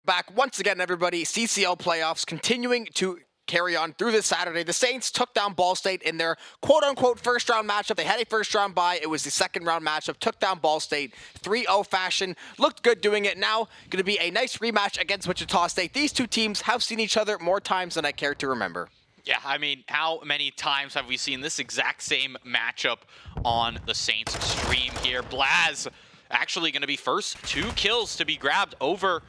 Back once again, everybody. CCL playoffs continuing to carry on through this Saturday. The Saints took down Ball State in their quote-unquote first-round matchup. They had a first-round bye. It was the second-round matchup. Took down Ball State 3-0 fashion. Looked good doing it. Now, going to be a nice rematch against Wichita State. These two teams have seen each other more times than I care to remember. Yeah, I mean, how many times have we seen this exact same matchup on the Saints stream here? Blaz actually going to be first. 2 kills to be grabbed over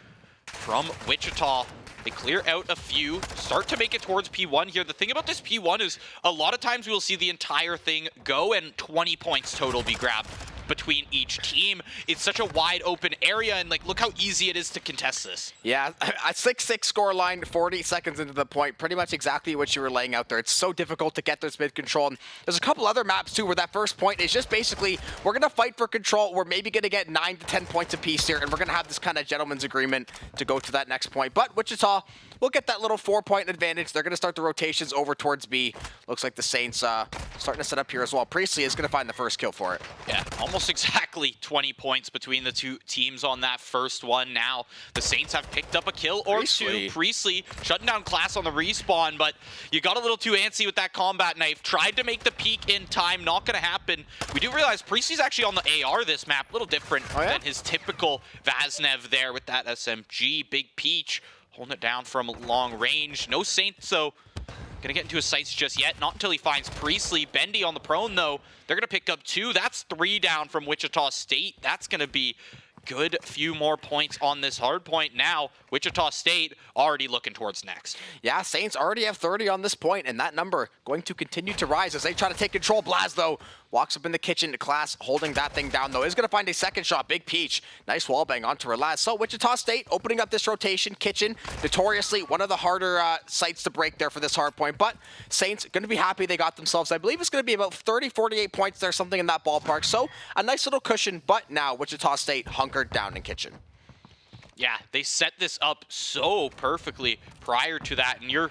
from Wichita. They clear out a few, start to make it towards P1 here. The thing about this P1 is a lot of times we'll see the entire thing go and 20 points total be grabbed between each team. It's such a wide open area, and like, look how easy it is to contest this. Yeah, a 6-6 score line, 40 seconds into the point, pretty much exactly what you were laying out there. It's so difficult to get this mid control. And there's a couple other maps too where that first point is just basically, we're gonna fight for control. We're maybe gonna get 9 to 10 points apiece here, and we're gonna have this kind of gentleman's agreement to go to that next point. But Wichita will get that little 4-point advantage. They're gonna start the rotations over towards B. Looks like the Saints starting to set up here as well. Priestley is gonna find the first kill for it. Yeah, almost exactly 20 points between the two teams on that first one. Now the Saints have picked up a kill or two. Priestley shutting down Class on the respawn, but you got a little too antsy with that combat knife. Tried to make the peek in time, not gonna happen. We do realize Priestley's actually on the AR this map, a little different than his typical Vaznev there with that SMG. Big Peach holding it down from long range. No Saints, so gonna get into his sights just yet. Not until he finds Priestley. Bendy on the prone, though. They're gonna pick up 2. That's 3 down from Wichita State. That's gonna be good few more points on this hard point. Now, Wichita State already looking towards next. Yeah, Saints already have 30 on this point, and that number going to continue to rise as they try to take control. Blaz, though, walks up in the kitchen to Class, holding that thing down, though. Is going to find a second shot. Big Peach. Nice wallbang onto Relaz. So Wichita State opening up this rotation. Kitchen, notoriously one of the harder sites to break there for this hard point. But Saints going to be happy they got themselves, I believe it's going to be about 30, 48 points there, something in that ballpark. So a nice little cushion, but now Wichita State hunkered down in Kitchen. Yeah, they set this up so perfectly prior to that, and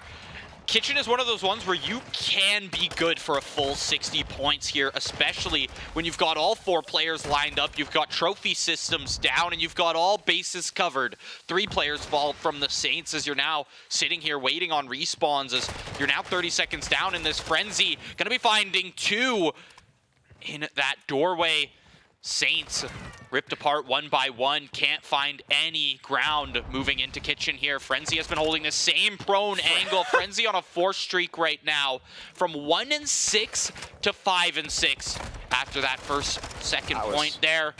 Kitchen is one of those ones where you can be good for a full 60 points here, especially when you've got all 4 players lined up, you've got trophy systems down, and you've got all bases covered. 3 players fall from the Saints as you're now sitting here waiting on respawns as you're now 30 seconds down in this frenzy. Gonna be finding 2 in that doorway. Saints ripped apart one by one, can't find any ground moving into Kitchen here. Frenzy has been holding the same prone angle. Frenzy on a 4 streak right now, from 1-6 to 5-6 after that second point there.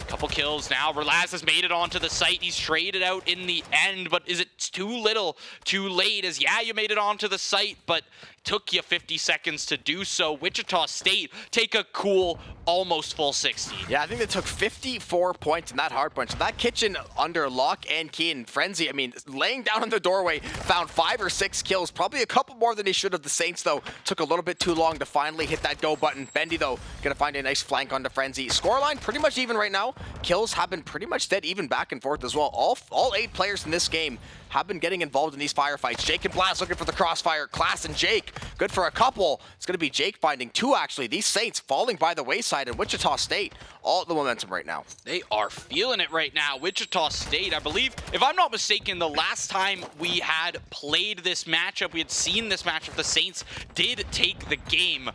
Couple kills now. Relaz has made it onto the site. He's traded out in the end, but is it too little, too late? As yeah, you made it onto the site, but took you 50 seconds to do so. Wichita State take a cool, almost full 60. Yeah, I think they took 54 points in that hard punch. That Kitchen under lock and key and Frenzy, I mean, laying down in the doorway, found 5 or 6 kills. Probably a couple more than he should have. The Saints, though, took a little bit too long to finally hit that go button. Bendy, though, gonna find a nice flank onto Frenzy. Scoreline pretty much even right now. Kills have been pretty much dead even back and forth as well. All 8 players in this game have been getting involved in these firefights. Jake and Blaz looking for the crossfire. Class and Jake, good for a couple. It's going to be Jake finding 2, actually. These Saints falling by the wayside, and Wichita State, all the momentum right now. They are feeling it right now. Wichita State, I believe, if I'm not mistaken, the last time we had played this matchup, we had seen this matchup, the Saints did take the game.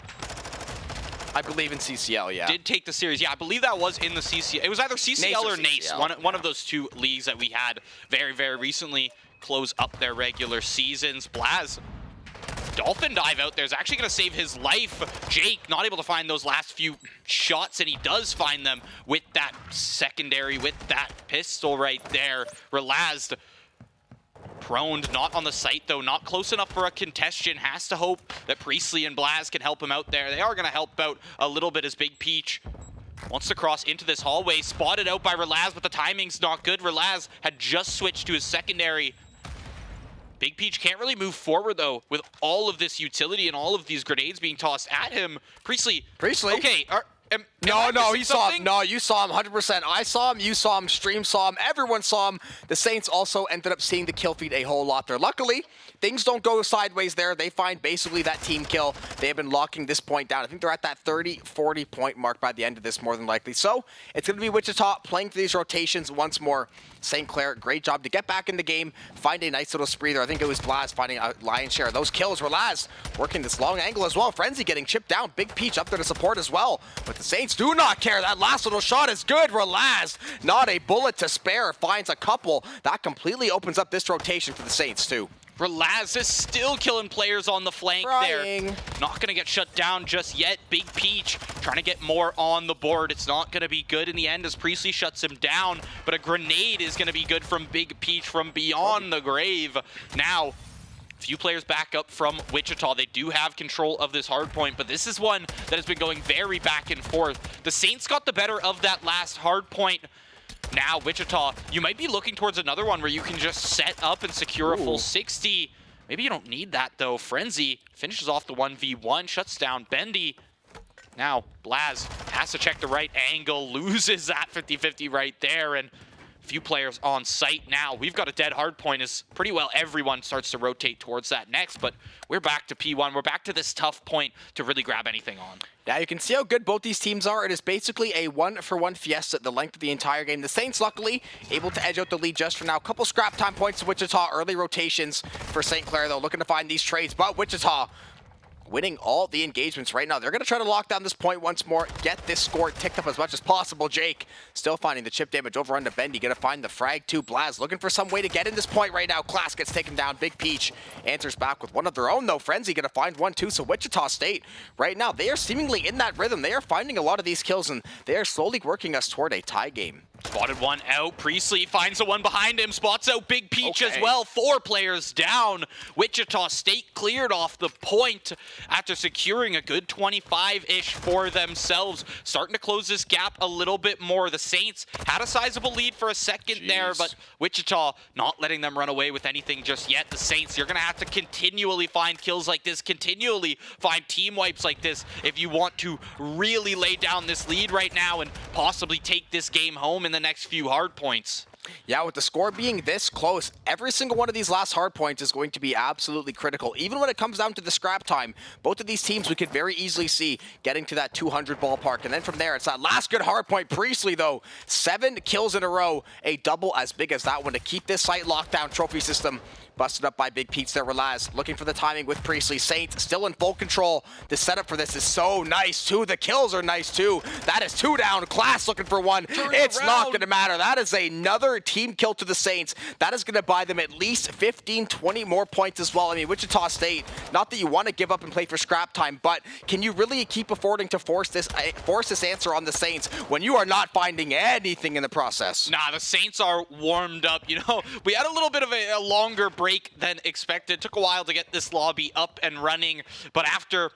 I believe in CCL, yeah. Did take the series. Yeah, I believe that was in the CCL. It was either CCL or NACE. One of those 2 leagues that we had very, very recently close up their regular seasons. Blaz, dolphin dive out there is actually going to save his life. Jake not able to find those last few shots, and he does find them with that secondary, with that pistol right there. Relazed. Proned, not on the site though, not close enough for a contestation. Has to hope that Priestley and Blaz can help him out there. They are going to help out a little bit as Big Peach wants to cross into this hallway. Spotted out by Relaz, but the timing's not good. Relaz had just switched to his secondary. Big Peach can't really move forward though with all of this utility and all of these grenades being tossed at him. Priestley. Okay. No, he saw him. No, you saw him 100%. I saw him, you saw him, Stream saw him, everyone saw him. The Saints also ended up seeing the kill feed a whole lot there. Luckily, things don't go sideways there. They find basically that team kill. They have been locking this point down. I think they're at that 30, 40 point mark by the end of this, more than likely. So it's going to be Wichita playing for these rotations once more. St. Clair, great job to get back in the game, find a nice little spree there. I think it was Blaz finding a lion's share of those kills. Relaz working this long angle as well. Frenzy getting chipped down. Big Peach up there to support as well. But the Saints do not care. That last little shot is good. Relaz, not a bullet to spare, finds a couple. That completely opens up this rotation for the Saints too. Relaz is still killing players on the flank there. Not going to get shut down just yet. Big Peach trying to get more on the board. It's not going to be good in the end as Priestley shuts him down, but a grenade is going to be good from Big Peach from beyond the grave. Now, few players back up from Wichita. They do have control of this hard point, but this is one that has been going very back and forth. The Saints got the better of that last hard point. Now, Wichita, you might be looking towards another one where you can just set up and secure a full 60. Maybe you don't need that, though. Frenzy finishes off the 1v1, shuts down Bendy. Now, Blaz has to check the right angle, loses that 50-50 right there, and few players on site now. We've got a dead hard point as pretty well everyone starts to rotate towards that next, but we're back to P1. We're back to this tough point to really grab anything on. Now you can see how good both these teams are. It is basically a one-for-one fiesta the length of the entire game. The Saints, luckily, able to edge out the lead just for now. A couple scrap time points to Wichita. Early rotations for St. Clair, though, looking to find these trades. But Wichita winning all the engagements right now. They're going to try to lock down this point once more, get this score ticked up as much as possible. Jake still finding the chip damage over onto Bendy. Going to find the frag too. Blaz looking for some way to get in this point right now. Class gets taken down. Big Peach answers back with one of their own, though. Frenzy going to find one too. So Wichita State right now, they are seemingly in that rhythm. They are finding a lot of these kills, and they are slowly working us toward a tie game. Spotted one out. Priestley finds the one behind him. Spots out Big Peach as well. 4 players down. Wichita State cleared off the point after securing a good 25-ish for themselves. Starting to close this gap a little bit more. The Saints had a sizable lead for a second there, but Wichita not letting them run away with anything just yet. The Saints, you're going to have to continually find kills like this, continually find team wipes like this if you want to really lay down this lead right now and possibly take this game home in the next few hard points. Yeah, with the score being this close, every single one of these last hard points is going to be absolutely critical. Even when it comes down to the scrap time, both of these teams we could very easily see getting to that 200 ballpark. And then from there, it's that last good hard point. Priestley, though, 7 kills in a row, a double as big as that one to keep this site lockdown trophy system. Busted up by Big Peach there. Relaz looking for the timing with Priestley. Saints still in full control. The setup for this is so nice too. The kills are nice too. That is 2 down. Class looking for 1. It's not going to matter. That is another team kill to the Saints. That is going to buy them at least 15, 20 more points as well. I mean, Wichita State, not that you want to give up and play for scrap time, but can you really keep affording to force this answer on the Saints when you are not finding anything in the process? Nah, the Saints are warmed up. You know, we had a little bit of a longer break than expected. Took a while to get this lobby up and running, but after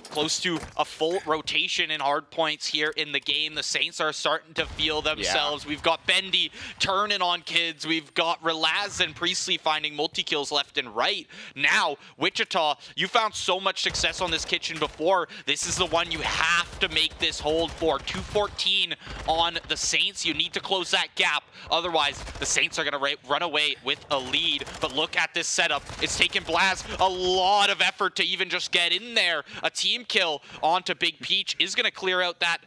close to a full rotation in hard points here in the game, the Saints are starting to feel themselves. We've got Bendy turning on kids. We've got Relaz and Priestley finding multi-kills left and right. Now, Wichita, you found so much success on this kitchen before. This is the one you have to make this hold for. 214 on the Saints. You need to close that gap. Otherwise, the Saints are going to run away with a lead. But look at this setup. It's taken Blaz a lot of effort to even just get in there. A team kill onto Big Peach is going to clear out that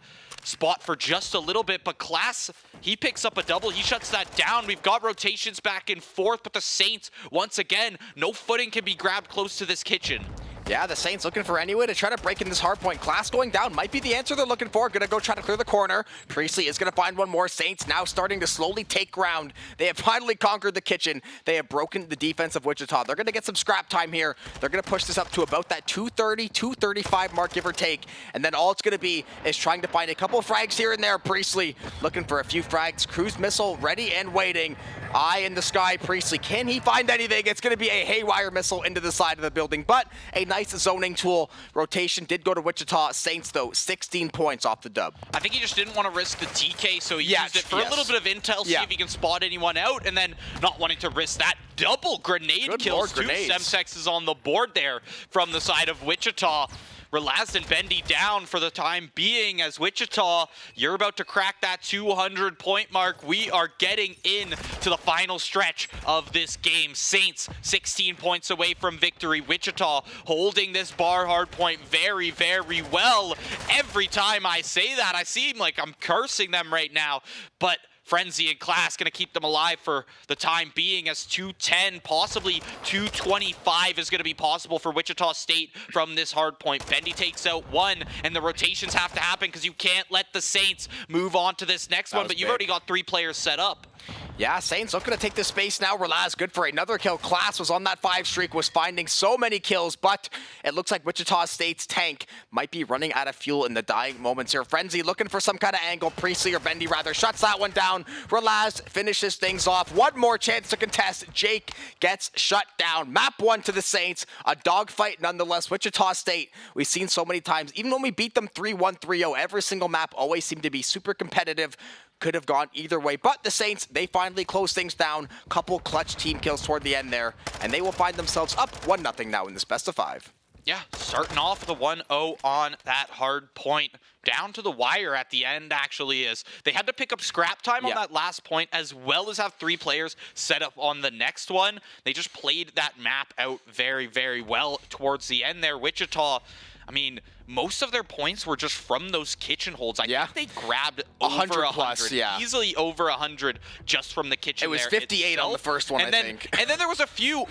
spot for just a little bit, but Class, he picks up a double. He shuts that down. We've got rotations back and forth, but the Saints, once again, no footing can be grabbed close to this kitchen. Yeah, the Saints looking for any way to try to break in this hard point. Class going down might be the answer they're looking for. Gonna go try to clear the corner. Priestley is gonna find one more. Saints now starting to slowly take ground. They have finally conquered the kitchen. They have broken the defense of Wichita. They're gonna get some scrap time here. They're gonna push this up to about that 230, 235 mark, give or take. And then all it's gonna be is trying to find a couple of frags here and there. Priestley looking for a few frags. Cruise missile ready and waiting. Eye in the sky. Priestley, can he find anything? It's gonna be a haywire missile into the side of the building, but a nice zoning tool. Rotation did go to Wichita. Saints, though, 16 points off the dub. I think he just didn't want to risk the TK, so he used it for a little bit of intel, see if he can spot anyone out, and then not wanting to risk that double grenade kills. 2 Semtexes on the board there from the side of Wichita. Relaz and Bendy down for the time being as Wichita, you're about to crack that 200 point mark. We are getting in to the final stretch of this game. Saints 16 points away from victory. Wichita holding this bar hard point very, very well. Every time I say that, I seem like I'm cursing them right now, but Frenzy and Class going to keep them alive for the time being, as 210, possibly 225 is going to be possible for Wichita State from this hard point. Bendy takes out one, and the rotations have to happen because you can't let the Saints move on to this next one, but you've already got 3 players set up. Yeah, Saints looking to take the space now. Relaz good for another kill. Class was on that 5 streak, was finding so many kills, but it looks like Wichita State's tank might be running out of fuel in the dying moments here. Frenzy looking for some kind of angle. Priestley or Bendy rather shuts that one down. Relaz finishes things off. One more chance to contest. Jake gets shut down. Map 1 to the Saints. A dogfight nonetheless. Wichita State, we've seen so many times, even when we beat them 3-1, 3-0, every single map always seemed to be super competitive. Could have gone either way, but the Saints, they finally close things down. Couple clutch team kills toward the end there, and they will find themselves up 1-0 now in this best of 5. Yeah, starting off the 1-0 on that hard point. Down to the wire at the end, actually, is they had to pick up scrap time on that last point, as well as have 3 players set up on the next one. They just played that map out very, very well towards the end there. Wichita, I mean, most of their points were just from those kitchen holds. I think they grabbed over 100 plus, easily over 100 just from the kitchen. It was 58 on the first one, and I then, think. And then there was a few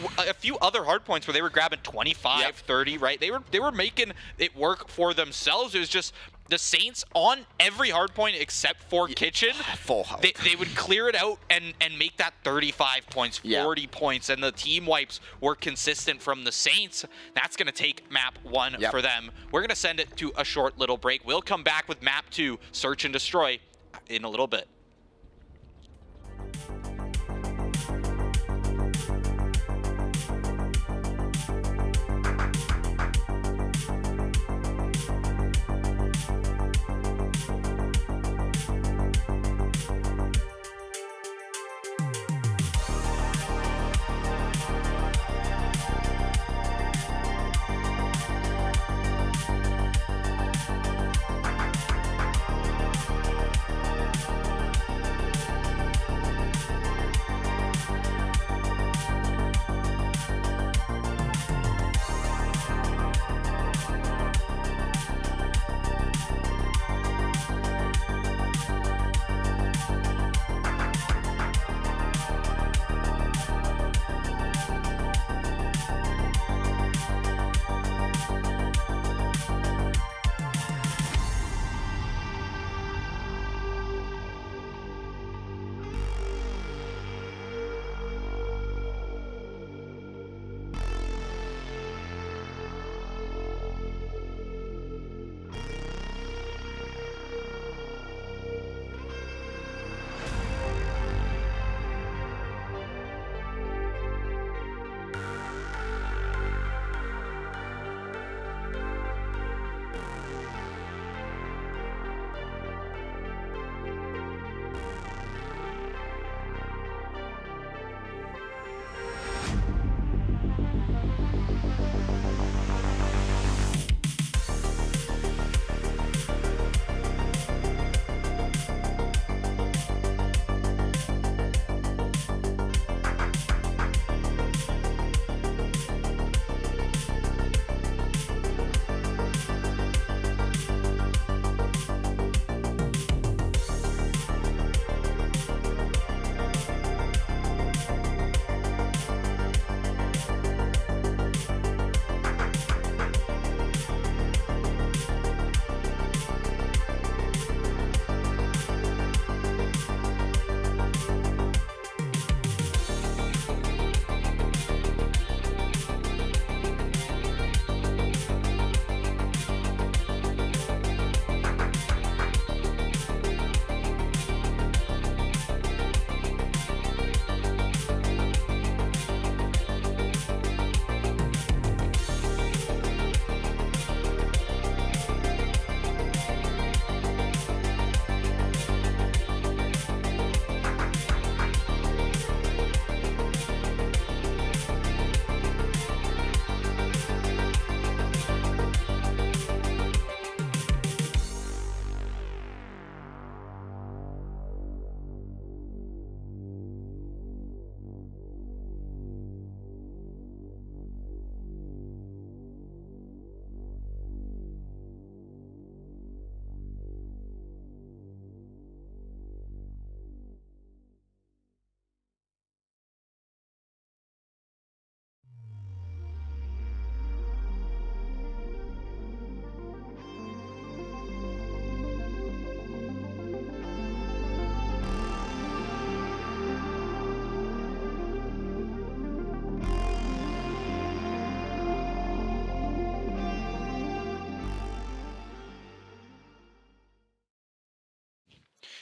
other hard points where they were grabbing 25, 30, right? They were making it work for themselves. It was just the Saints on every hard point except for kitchen. Full health. They would clear it out and make that 35 points, 40 points, and the team wipes were consistent from the Saints. That's going to take map 1 for them. We're going to send it to a short little break. We'll come back with map 2, Search and Destroy, in a little bit.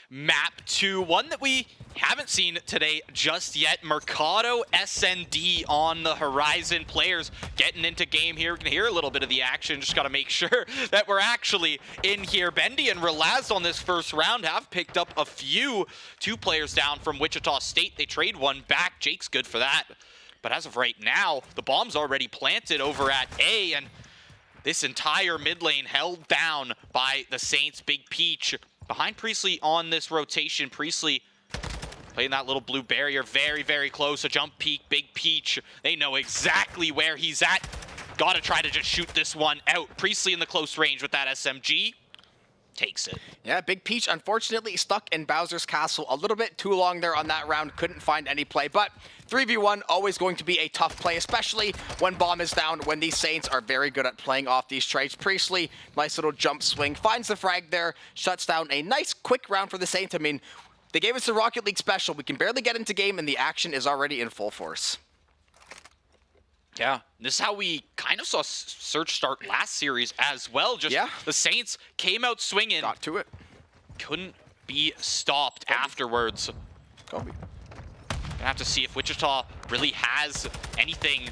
map to one that we haven't seen today just yet. Mercado SND on the horizon. Players getting into game here. We can hear a little bit of the action. Just got to make sure that we're actually in here. Bendy and Relaz on this first round have picked up a few. 2 players down from Wichita State. They trade one back. Jake's good for that. But as of right now, the bomb's already planted over at A, and this entire mid lane held down by the Saints. Big Peach behind Priestley on this rotation. Priestley playing that little blue barrier very, very close. A jump peek, Big Peach. They know exactly where he's at. Gotta try to just shoot this one out. Priestley in the close range with that SMG. Takes it. Yeah, Big Peach unfortunately stuck in Bowser's Castle a little bit too long there on that round. Couldn't find any play, but 3v1 always going to be a tough play, especially when bomb is down, when these Saints are very good at playing off these trades. Priestley, nice little jump swing, finds the frag there, shuts down a nice quick round for the Saints. I mean, they gave us a Rocket League special. We can barely get into game and the action is already in full force. Yeah, this is how we kind of saw Search start last series as well. Just the Saints came out swinging. Got to it. Couldn't be stopped afterwards. Kobe. Gonna have to see if Wichita really has anything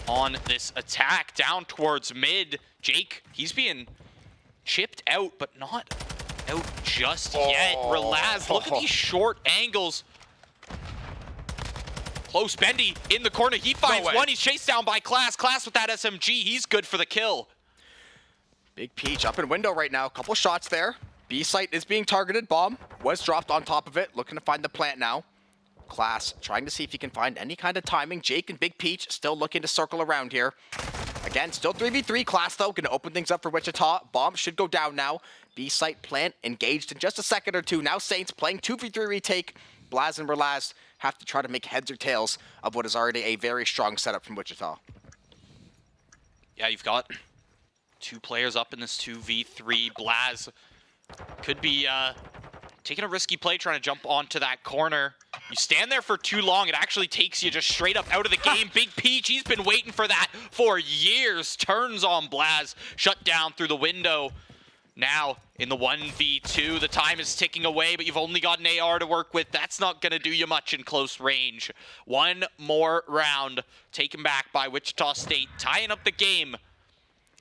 on this attack. Down towards mid. Jake, he's being chipped out, but not out just yet. Relaz, look at these short angles. Close. Bendy in the corner. He finds one. He's chased down by Class. Class with that SMG. He's good for the kill. Big Peach up in window right now. Couple shots there. B site is being targeted. Bomb was dropped on top of it. Looking to find the plant now. Class trying to see if he can find any kind of timing. Jake and Big Peach still looking to circle around here. Again, still 3v3. Class, though, going to open things up for Wichita. Bomb should go down now. B site plant engaged in just a second or two. Now Saints playing 2v3 retake. Blaz and Relaz have to try to make heads or tails of what is already a very strong setup from Wichita. Yeah, you've got 2 players up in this 2v3. Blaz could be taking a risky play trying to jump onto that corner. You stand there for too long, it actually takes you just straight up out of the game. Big Peach, he's been waiting for that for years. Turns on Blaz, shut down through the window. Now, in the 1v2, the time is ticking away, but you've only got an AR to work with. That's not going to do you much in close range. One more round taken back by Wichita State, tying up the game.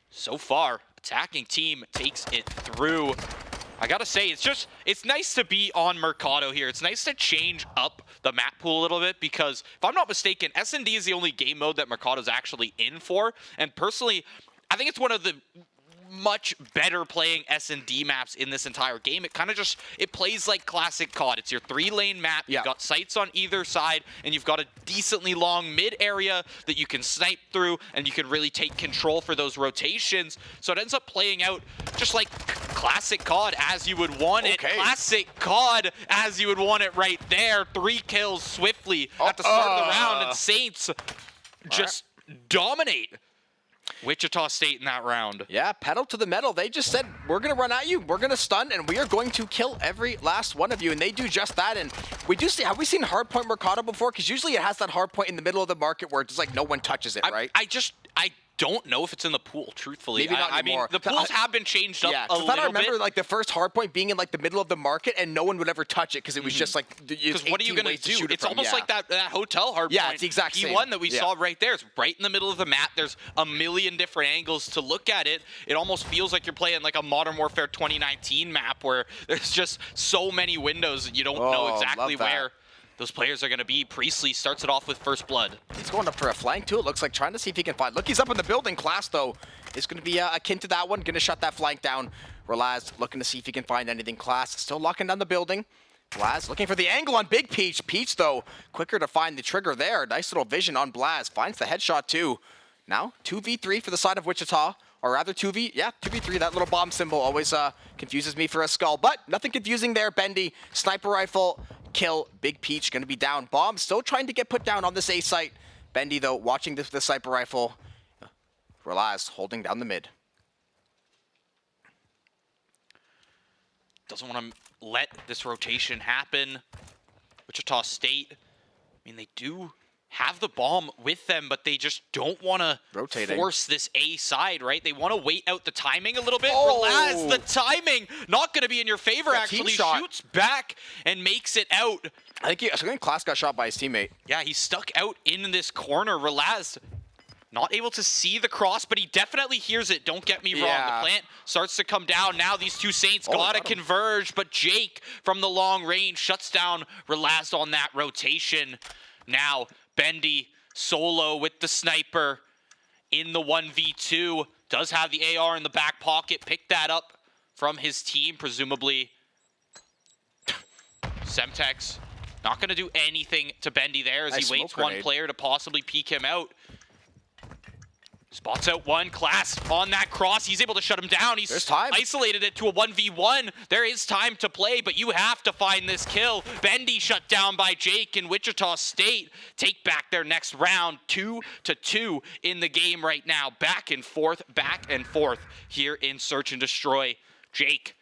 So far, attacking team takes it through. I gotta say, it's nice to be on Mercado here. It's nice to change up the map pool a little bit because, if I'm not mistaken, S&D is the only game mode that Mercado's actually in for. And personally, I think it's one of the much better playing S&D maps in this entire game. It kind of it plays like classic COD. It's your 3-lane map. You've got sights on either side, and you've got a decently long mid area that you can snipe through, and you can really take control for those rotations. So it ends up playing out just like classic COD as you would want it. Classic COD as you would want it right there. 3 kills swiftly at the start of the round, and Saints just dominate Wichita State in that round. Yeah, pedal to the metal. They just said, we're going to run at you, we're going to stun, and we are going to kill every last one of you. And they do just that. And we do see, have we seen hardpoint Mercado before? Because usually it has that hardpoint in the middle of the market where it's like no one touches it, right? I don't know if it's in the pool, truthfully. Maybe not anymore. I mean, the pools have been changed up a little bit. I remember like the first hardpoint being in like the middle of the market and no one would ever touch it because it was just like, because what are you going to do? It's almost like that hotel hardpoint. Yeah, it's the exact same. P1 that we saw right there. It's right in the middle of the map. There's a million different angles to look at it. It almost feels like you're playing like a Modern Warfare 2019 map where there's just so many windows and you don't know exactly where those players are going to be. Priestley starts it off with first blood. He's going up for a flank too. It looks like trying to see if he can find. Look, he's up in the building. Class though is going to be akin to that one. Going to shut that flank down. Relaz looking to see if he can find anything. Class still locking down the building. Blaz looking for the angle on Big Peach. Peach though quicker to find the trigger there. Nice little vision on Blaz. Finds the headshot too. Now 2v3 for the side of Wichita. Or rather 2v3. That little bomb symbol always confuses me for a skull. But nothing confusing there. Bendy, sniper rifle, kill. Big Peach going to be down. Bomb still trying to get put down on this A site. Bendy, though, watching the sniper rifle. Relaz holding down the mid. Doesn't want to let this rotation happen. Wichita State, I mean, they do have the bomb with them, but they just don't want to force this A side, right? They want to wait out the timing a little bit. Relaz, the timing not going to be in your favor, actually. Shoots back and makes it out. I think Class got shot by his teammate. Yeah, he's stuck out in this corner. Relaz not able to see the cross, but he definitely hears it. Don't get me wrong. The plant starts to come down. Now these two Saints gotta converge, but Jake from the long range shuts down Relaz on that rotation. Now Bendy solo with the sniper in the 1v2. Does have the AR in the back pocket. Picked that up from his team, presumably. Semtex not going to do anything to Bendy there as he waits one player to possibly peek him out. Spots out one. Class on that cross. He's able to shut him down. He's isolated it to a 1v1. There is time to play, but you have to find this kill. Bendy shut down by Jake, and Wichita State take back their next round. 2-2 in the game right now. Back and forth here in Search and Destroy. Jake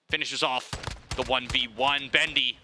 finishes off the 1v1. Bendy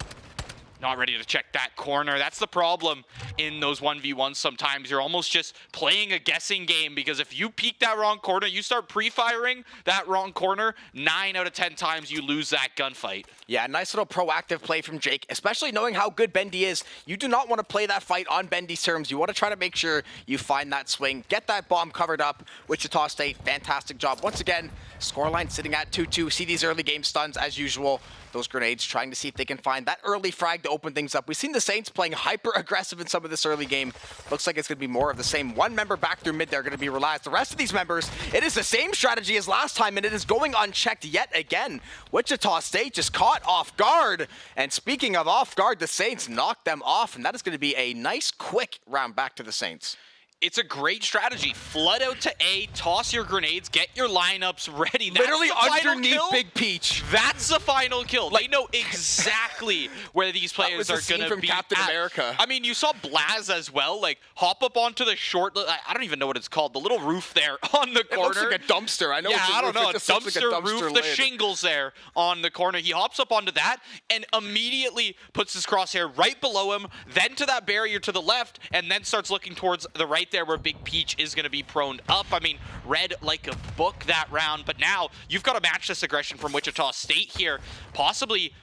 not ready to check that corner. That's the problem in those 1v1s sometimes. You're almost just playing a guessing game, because if you peek that wrong corner, you start pre-firing that wrong corner, 9 out of 10 times you lose that gunfight. Yeah, nice little proactive play from Jake, especially knowing how good Bendy is. You do not want to play that fight on Bendy's terms. You want to try to make sure you find that swing, get that bomb covered up. Wichita State, fantastic job. Once again, scoreline sitting at 2-2. See these early game stuns as usual. Those grenades trying to see if they can find that early frag to open things up. We've seen the Saints playing hyper aggressive in some of this early game. Looks like it's going to be more of the same. One member back through mid there going to be Relaz. The rest of these members, it is the same strategy as last time, and it is going unchecked yet again. Wichita State just caught off guard. And speaking of off guard, the Saints knocked them off, and that is going to be a nice quick round back to the Saints. It's a great strategy. Flood out to A, toss your grenades, get your lineups ready. That's literally underneath Big Peach. That's the final kill. They know exactly where these players are going to be Captain America. I mean, you saw Blaz as well, like hop up onto the short, I don't even know what it's called, the little roof there on the corner. It looks like a dumpster. I know. Yeah, I don't know, a dumpster roof, lid. the shingles there on the corner. He hops up onto that and immediately puts his crosshair right below him, then to that barrier to the left, and then starts looking towards the right there where Big Peach is going to be proned up. I mean, read like a book that round, but now you've got to match this aggression from Wichita State here. Possibly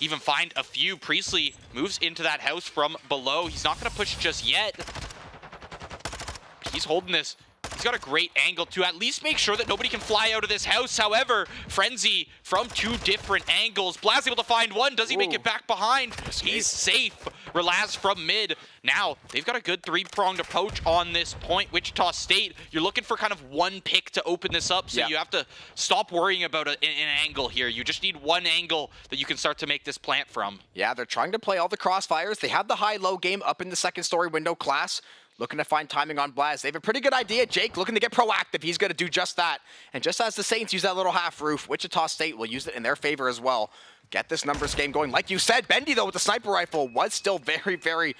even find a few. Priestley moves into that house from below. He's not going to push just yet. He's holding this. He's got a great angle to at least make sure that nobody can fly out of this house. However, Frenzy from 2 different angles. Blaz able to find one. Does he make it back behind? He's safe. Relaz from mid. Now, they've got a good 3-pronged approach on this point. Wichita State, you're looking for kind of one pick to open this up, so you have to stop worrying about an angle here. You just need one angle that you can start to make this plant from. Yeah, they're trying to play all the crossfires. They have the high-low game up in the second story window. Class looking to find timing on Blaz. They have a pretty good idea. Jake looking to get proactive. He's going to do just that. And just as the Saints use that little half roof, Wichita State will use it in their favor as well. Get this numbers game going. Like you said, Bendy, though, with the sniper rifle was still very, very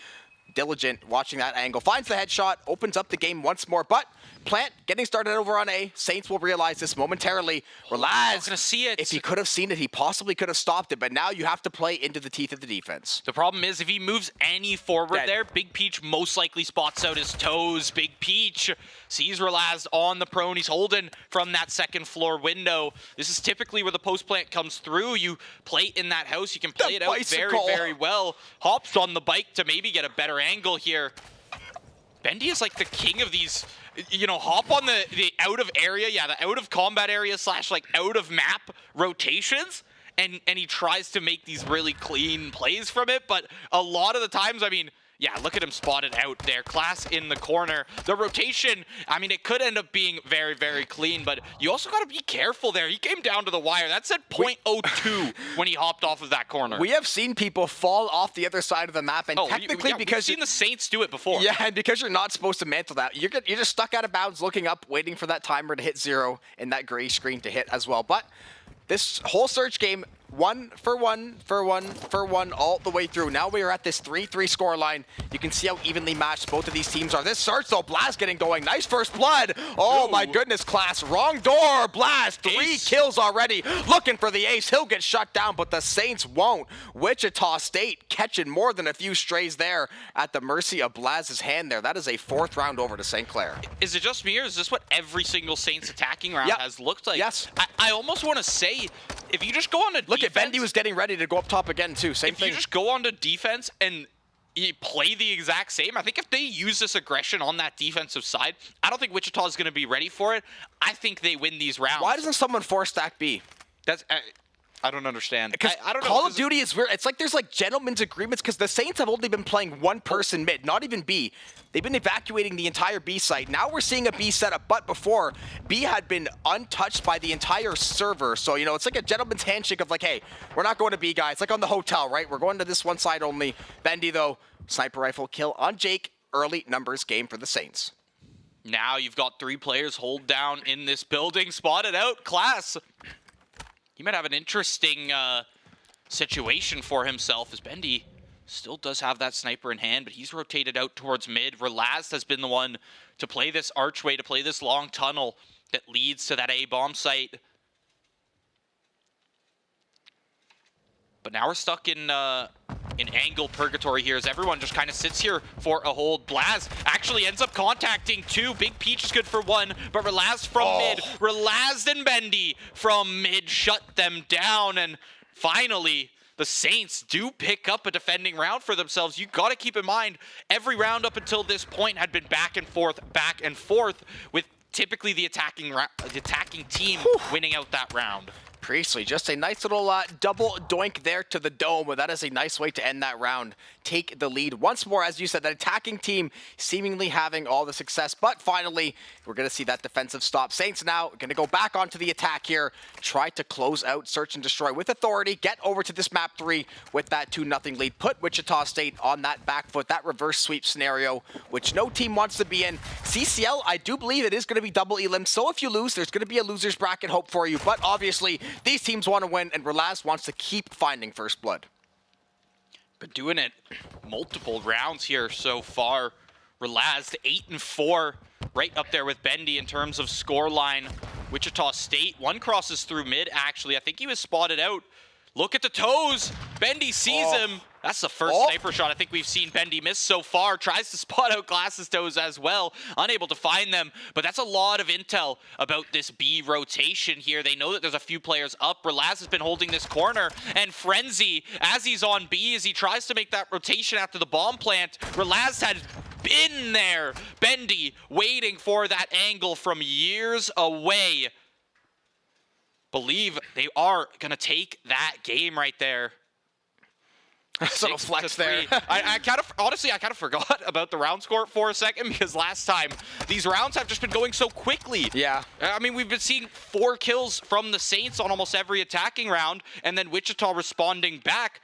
diligent watching that angle. Finds the headshot, opens up the game once more. But Plant getting started over on A. Saints will realize this momentarily. Relaz, gonna see it. If he could have seen it, he possibly could have stopped it. But now you have to play into the teeth of the defense. The problem is if he moves any forward there, Big Peach most likely spots out his toes. Big Peach sees Relaz on the prone. He's holding from that second floor window. This is typically where the post plant comes through. You play in that house. You can play it out very, very well. Hops on the bike to maybe get a better angle here. Bendy is like the king of these, you know, hop on the out of area, the out of combat area / like out of map rotations, and he tries to make these really clean plays from it, but a lot of the times, I mean, yeah, look at him spotted out there. Class in the corner. The rotation, I mean, it could end up being very, very clean, but you also got to be careful there. He came down to the wire. That said .02 when he hopped off of that corner. We have seen people fall off the other side of the map, and technically because we've seen the Saints do it before. Yeah, and because you're not supposed to mantle that, you're just stuck out of bounds, looking up, waiting for that timer to hit 0 and that gray screen to hit as well. But this whole search game, 1 for 1 for 1 for 1 all the way through. Now we are at this 3-3 score line. You can see how evenly matched both of these teams are. This search though, Blast getting going. Nice first blood. Oh my goodness, class. Wrong door. Blast. 3 kills already. Looking for the ace. He'll get shut down, but the Saints won't. Wichita State catching more than a few strays there at the mercy of Blaz's hand there. That is a 4th round over to St. Clair. Is it just me, or is this what every single Saints attacking round has looked like? Yes. I almost want to say, if you just go on to Look defense, at Bendy was getting ready to go up top again too. Same thing. If you just go on to defense and you play the exact same, I think if they use this aggression on that defensive side, I don't think Wichita is going to be ready for it. I think they win these rounds. Why doesn't someone force stack B? That's I don't understand. I don't know. Call of Duty is weird. It's like there's like gentlemen's agreements because the Saints have only been playing one person mid, not even B. They've been evacuating the entire B site. Now we're seeing a B setup, but before, B had been untouched by the entire server. So, you know, it's like a gentleman's handshake of like, hey, we're not going to B, guys. Like on the hotel, right? We're going to this one side only. Bendy, though, sniper rifle kill on Jake. Early numbers game for the Saints. Now you've got 3 players hold down in this building. Spotted out. Class. He might have an interesting situation for himself, as Bendy still does have that sniper in hand, but he's rotated out towards mid. Relaz has been the one to play this archway, to play this long tunnel that leads to that A-bomb site. But now we're stuck in angle purgatory here as everyone just kind of sits here for a hold. Blaz actually ends up contacting 2. Big Peach is good for 1, but Relaz from mid. Relaz and Bendy from mid shut them down, and finally the Saints do pick up a defending round for themselves. You got to keep in mind, every round up until this point had been back and forth, with typically the attacking team winning out that round. Priestley, just a nice little double doink there to the dome. That is a nice way to end that round. Take the lead once more, as you said, that attacking team seemingly having all the success. But finally, we're going to see that defensive stop. Saints now going to go back onto the attack here. Try to close out Search and Destroy with authority. Get over to this map 3 with that 2-0 lead. Put Wichita State on that back foot, that reverse sweep scenario, which no team wants to be in. CCL, I do believe it is going to be double elim. So if you lose, there's going to be a loser's bracket hope for you. But obviously, these teams want to win, and Relaz wants to keep finding first blood. Been doing it multiple rounds here so far. Relaz 8-4, right up there with Bendy in terms of scoreline. Wichita State, 1 crosses through mid, actually. I think he was spotted out. Look at the toes. Bendy sees him. That's the first sniper shot I think we've seen Bendy miss so far. Tries to spot out Glass's toes as well. Unable to find them. But that's a lot of intel about this B rotation here. They know that there's a few players up. Relaz has been holding this corner. And Frenzy, as he's on B, as he tries to make that rotation after the bomb plant, Relaz had been there. Bendy waiting for that angle from years away. Believe they are going to take that game right there. Sort of flex there. I kind of forgot about the round score for a second, because last time these rounds have just been going so quickly. Yeah. I mean, we've been seeing 4 kills from the Saints on almost every attacking round, and then Wichita responding back.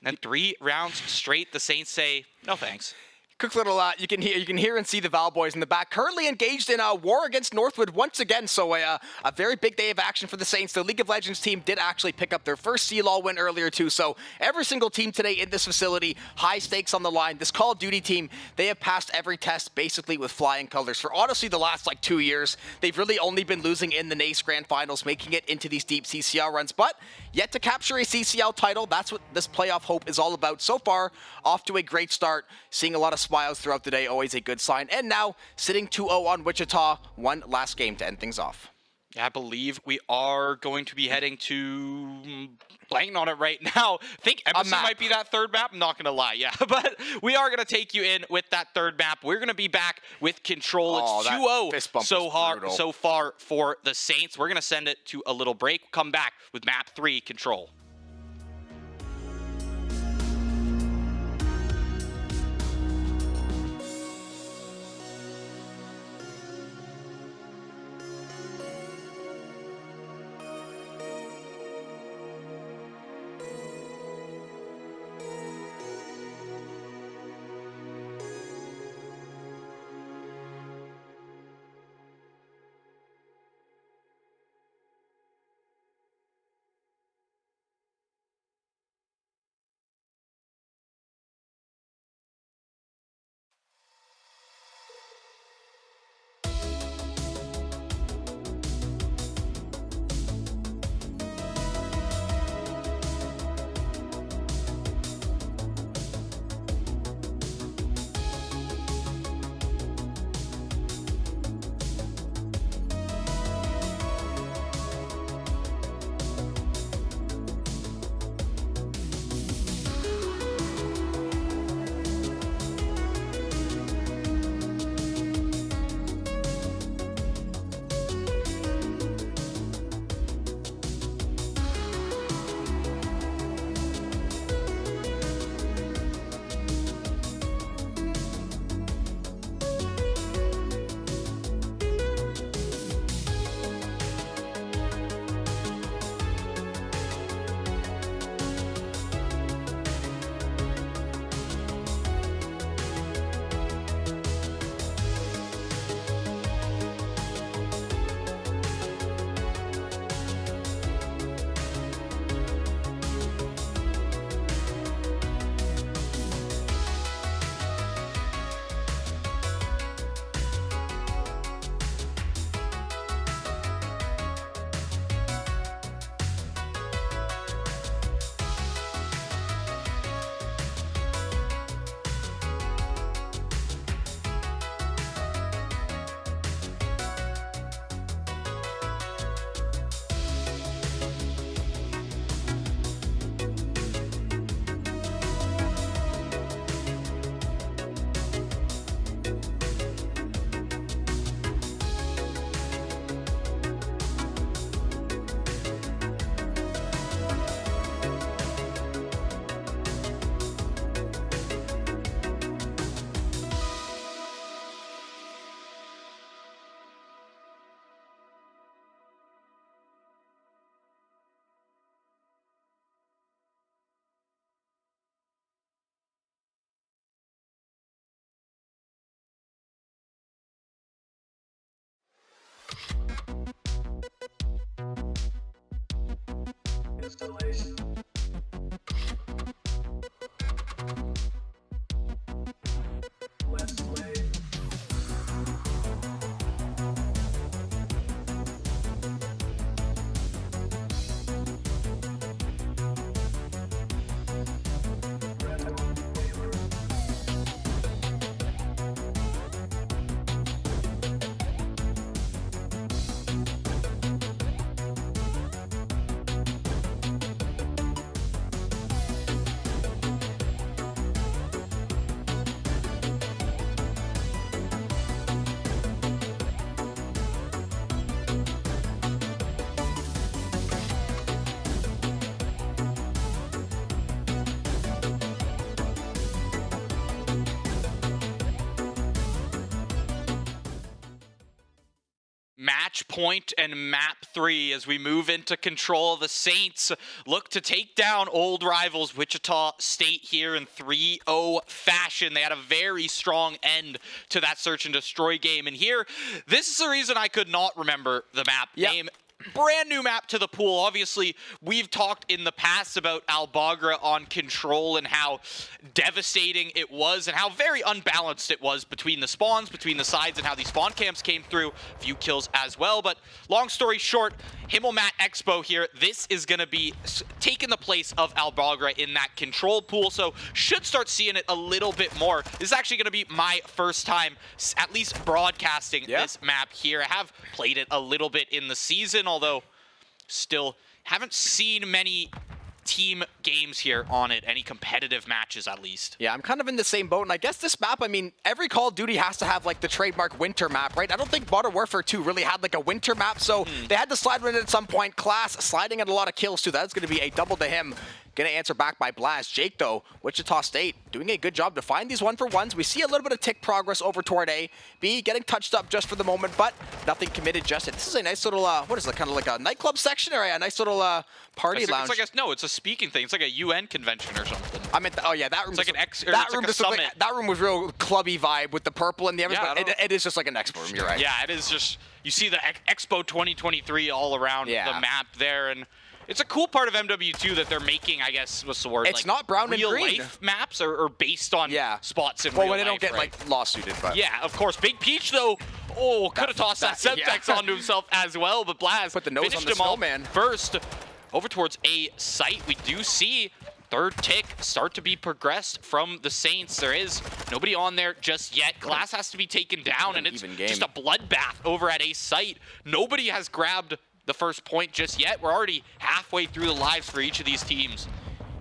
And 3 rounds straight, the Saints say, no thanks. Quick little, you can hear and see the Val boys in the back, currently engaged in a war against Northwood once again. So a very big day of action for the Saints. The League of Legends team did actually pick up their first CLOL win earlier too. So every single team today in this facility, high stakes on the line. This Call of Duty team, they have passed every test basically with flying colors. For honestly the last like 2 years, they've really only been losing in the NACE Grand Finals, making it into these deep CCL runs. But yet to capture a CCL title, that's what this playoff hope is all about. So far, off to a great start, seeing a lot of smiles throughout the day, always a good sign. And now, sitting 2-0 on Wichita, one last game to end things off. I believe we are going to be heading to... Blanking on it right now. I think Embassy might be that 3rd map. I'm not going to lie, yeah. But we are going to take you in with that 3rd map. We're going to be back with Control. It's 2-0 so far for the Saints. We're going to send it to a little break. Come back with map 3, Control. Match point and map 3 as we move into control. The Saints look to take down old rivals Wichita State here in 3-0 fashion. They had a very strong end to that search and destroy game. And here, this is the reason I could not remember the map name. Brand new map to the pool. Obviously, we've talked in the past about Albagra on control and how devastating it was and how very unbalanced it was between the spawns, between the sides, and how these spawn camps came through. A few kills as well. But long story short, Himmelmat Expo here. This is going to be taking the place of Albagra in that control pool. So should start seeing it a little bit more. This is actually going to be my first time at least broadcasting this map here. I have played it a little bit in the season, although still haven't seen many team games here on it, any competitive matches at least. Yeah, I'm kind of in the same boat, and I guess this map, I mean, every Call of Duty has to have like the trademark winter map, right? I don't think Modern Warfare 2 really had like a winter map, so they had to slide one in at some point. Class sliding in a lot of kills too. That's going to be a double to him. Gonna answer back by Blaz. Jake, though, Wichita State doing a good job to find these 1-for-1s. We see a little bit of tick progress over toward A. B getting touched up just for the moment, but nothing committed just yet. This is a nice little, what is it, kind of like a nightclub section or a nice little party lounge? It's like no, it's a speaking thing. It's like a UN convention or something. I meant, oh yeah, that room. It's like an summit. That room was real clubby vibe with the purple and the others, but it is just like an expo room. You're right. Yeah, it is just, you see the Expo 2023 all around the map there, and it's a cool part of MW2 that they're making, I guess, what's the word? It's like not brown and green. Real life maps are based on spots in real life. Well, when they don't get like lawsuited, but yeah, of course. Big Peach though, could have tossed that Semtex onto himself as well, but Blaz put the nose finished on the him off snowman. First, over towards A site. We do see third tick start to be progressed from the Saints. There is nobody on there just yet. Glass has to be taken down, and it's just a bloodbath over at A site. Nobody has grabbed the first point just yet. We're already halfway through the lives for each of these teams.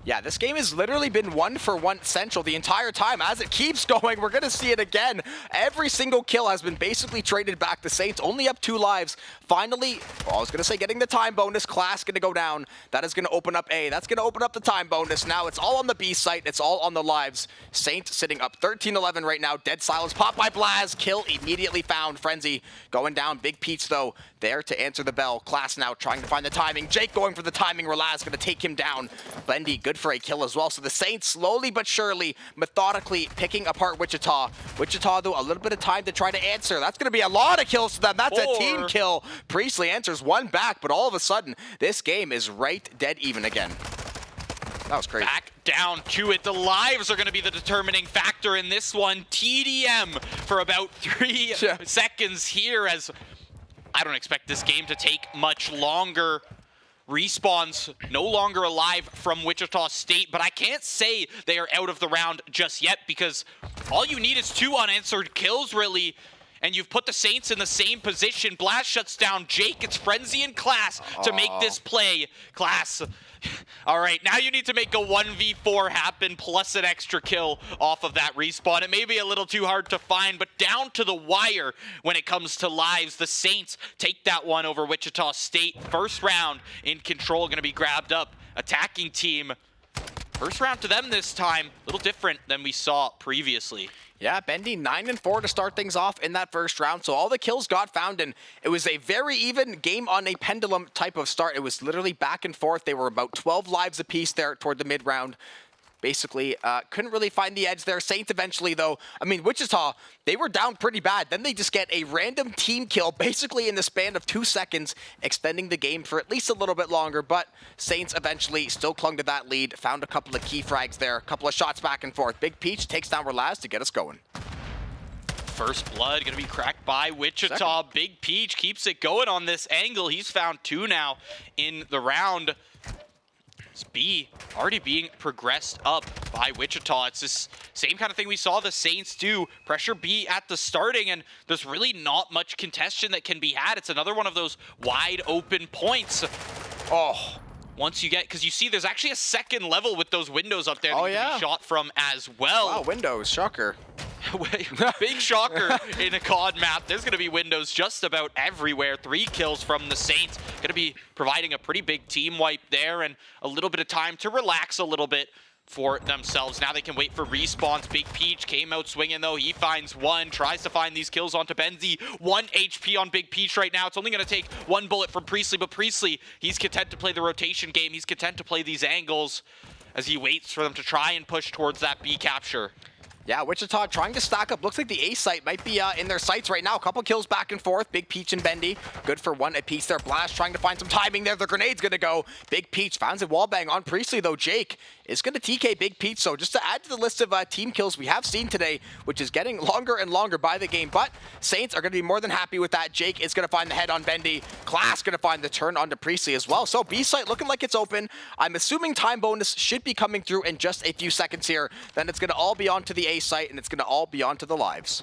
Yeah, this game has literally been 1-for-1 central the entire time. As it keeps going, we're going to see it again. Every single kill has been basically traded back. The Saints only up 2 lives. Finally, I was going to say getting the time bonus. Class going to go down. That is going to open up A. That's going to open up the time bonus. Now it's all on the B site. It's all on the lives. Saints sitting up 13-11 right now. Dead silence. Pop by Blaz. Kill immediately found. Frenzy going down. Big Peach, though, there to answer the bell. Class now trying to find the timing. Jake going for the timing. Relaz going to take him down. Bendy, good for a kill as well. So the Saints slowly but surely, methodically picking apart Wichita. Wichita, though, a little bit of time to try to answer. That's going to be a lot of kills to them. That's a team kill. Priestley answers one back, but all of a sudden, this game is right dead even again. That was crazy. Back down to it. The lives are going to be the determining factor in this one. TDM for about 3 seconds here, as I don't expect this game to take much longer. Respawns no longer alive from Wichita State, but I can't say they are out of the round just yet, because all you need is 2 unanswered kills, really, and you've put the Saints in the same position. Blast shuts down Jake. It's Frenzy and Class to make this play. Class, all right, now you need to make a 1v4 happen plus an extra kill off of that respawn. It may be a little too hard to find, but down to the wire when it comes to lives. The Saints take that one over Wichita State. First round in control, going to be grabbed up. Attacking team, first round to them this time. A little different than we saw previously. Yeah, Bendy 9-4 to start things off in that first round. So all the kills got found, and it was a very even game on a pendulum type of start. It was literally back and forth. They were about 12 lives apiece there toward the mid-round. Basically, couldn't really find the edge there. Saints eventually, though, I mean, Wichita, they were down pretty bad. Then they just get a random team kill, basically in the span of 2 seconds, extending the game for at least a little bit longer. But Saints eventually still clung to that lead, found a couple of key frags there, a couple of shots back and forth. Big Peach takes down Relaz to get us going. First blood going to be cracked by Wichita. Big Peach keeps it going on this angle. He's found 2 now in the round. B already being progressed up by Wichita. It's this same kind of thing we saw the Saints do. Pressure B at the starting, and there's really not much contention that can be had. It's another one of those wide open points. Once you get, because you see there's actually a second level with those windows up there that you can be shot from as well. Wow, windows, shocker. Big shocker in a COD map. There's going to be windows just about everywhere. 3 kills from the Saints. Going to be providing a pretty big team wipe there and a little bit of time to relax a little bit for themselves. Now they can wait for respawns. Big Peach came out swinging though. He finds one, tries to find these kills onto Benzi. 1 HP on Big Peach right now. It's only going to take 1 bullet from Priestley, but Priestley, he's content to play the rotation game. He's content to play these angles as he waits for them to try and push towards that B capture. Yeah, Wichita trying to stack up. Looks like the A site might be in their sights right now. A couple kills back and forth. Big Peach and Bendy. Good for 1 apiece there. Blast trying to find some timing there. The grenade's going to go. Big Peach finds a wallbang on Priestley, though. Jake is going to TK Big Peach. So just to add to the list of team kills we have seen today, which is getting longer and longer by the game. But Saints are going to be more than happy with that. Jake is going to find the head on Bendy. Class going to find the turn onto Priestley as well. So B site looking like it's open. I'm assuming time bonus should be coming through in just a few seconds here. Then it's going to all be onto the A site, and it's going to all be onto the lives.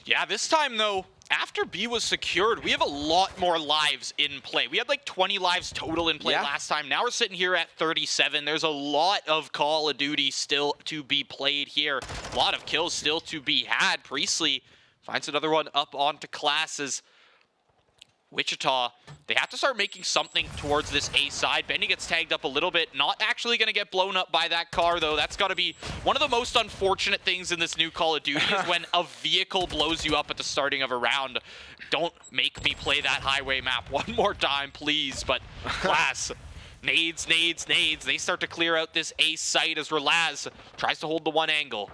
Yeah, this time though, after B was secured, we have a lot more lives in play. We had like 20 lives total in play last time. Now we're sitting here at 37. There's a lot of Call of Duty still to be played here. A lot of kills still to be had. Priestley finds another one up onto Classes. Wichita, they have to start making something towards this A side. Bendy gets tagged up a little bit. Not actually going to get blown up by that car, though. That's got to be one of the most unfortunate things in this new Call of Duty is when a vehicle blows you up at the starting of a round. Don't make me play that highway map one more time, please. But Class, nades. They start to clear out this A site as Relaz tries to hold the one angle.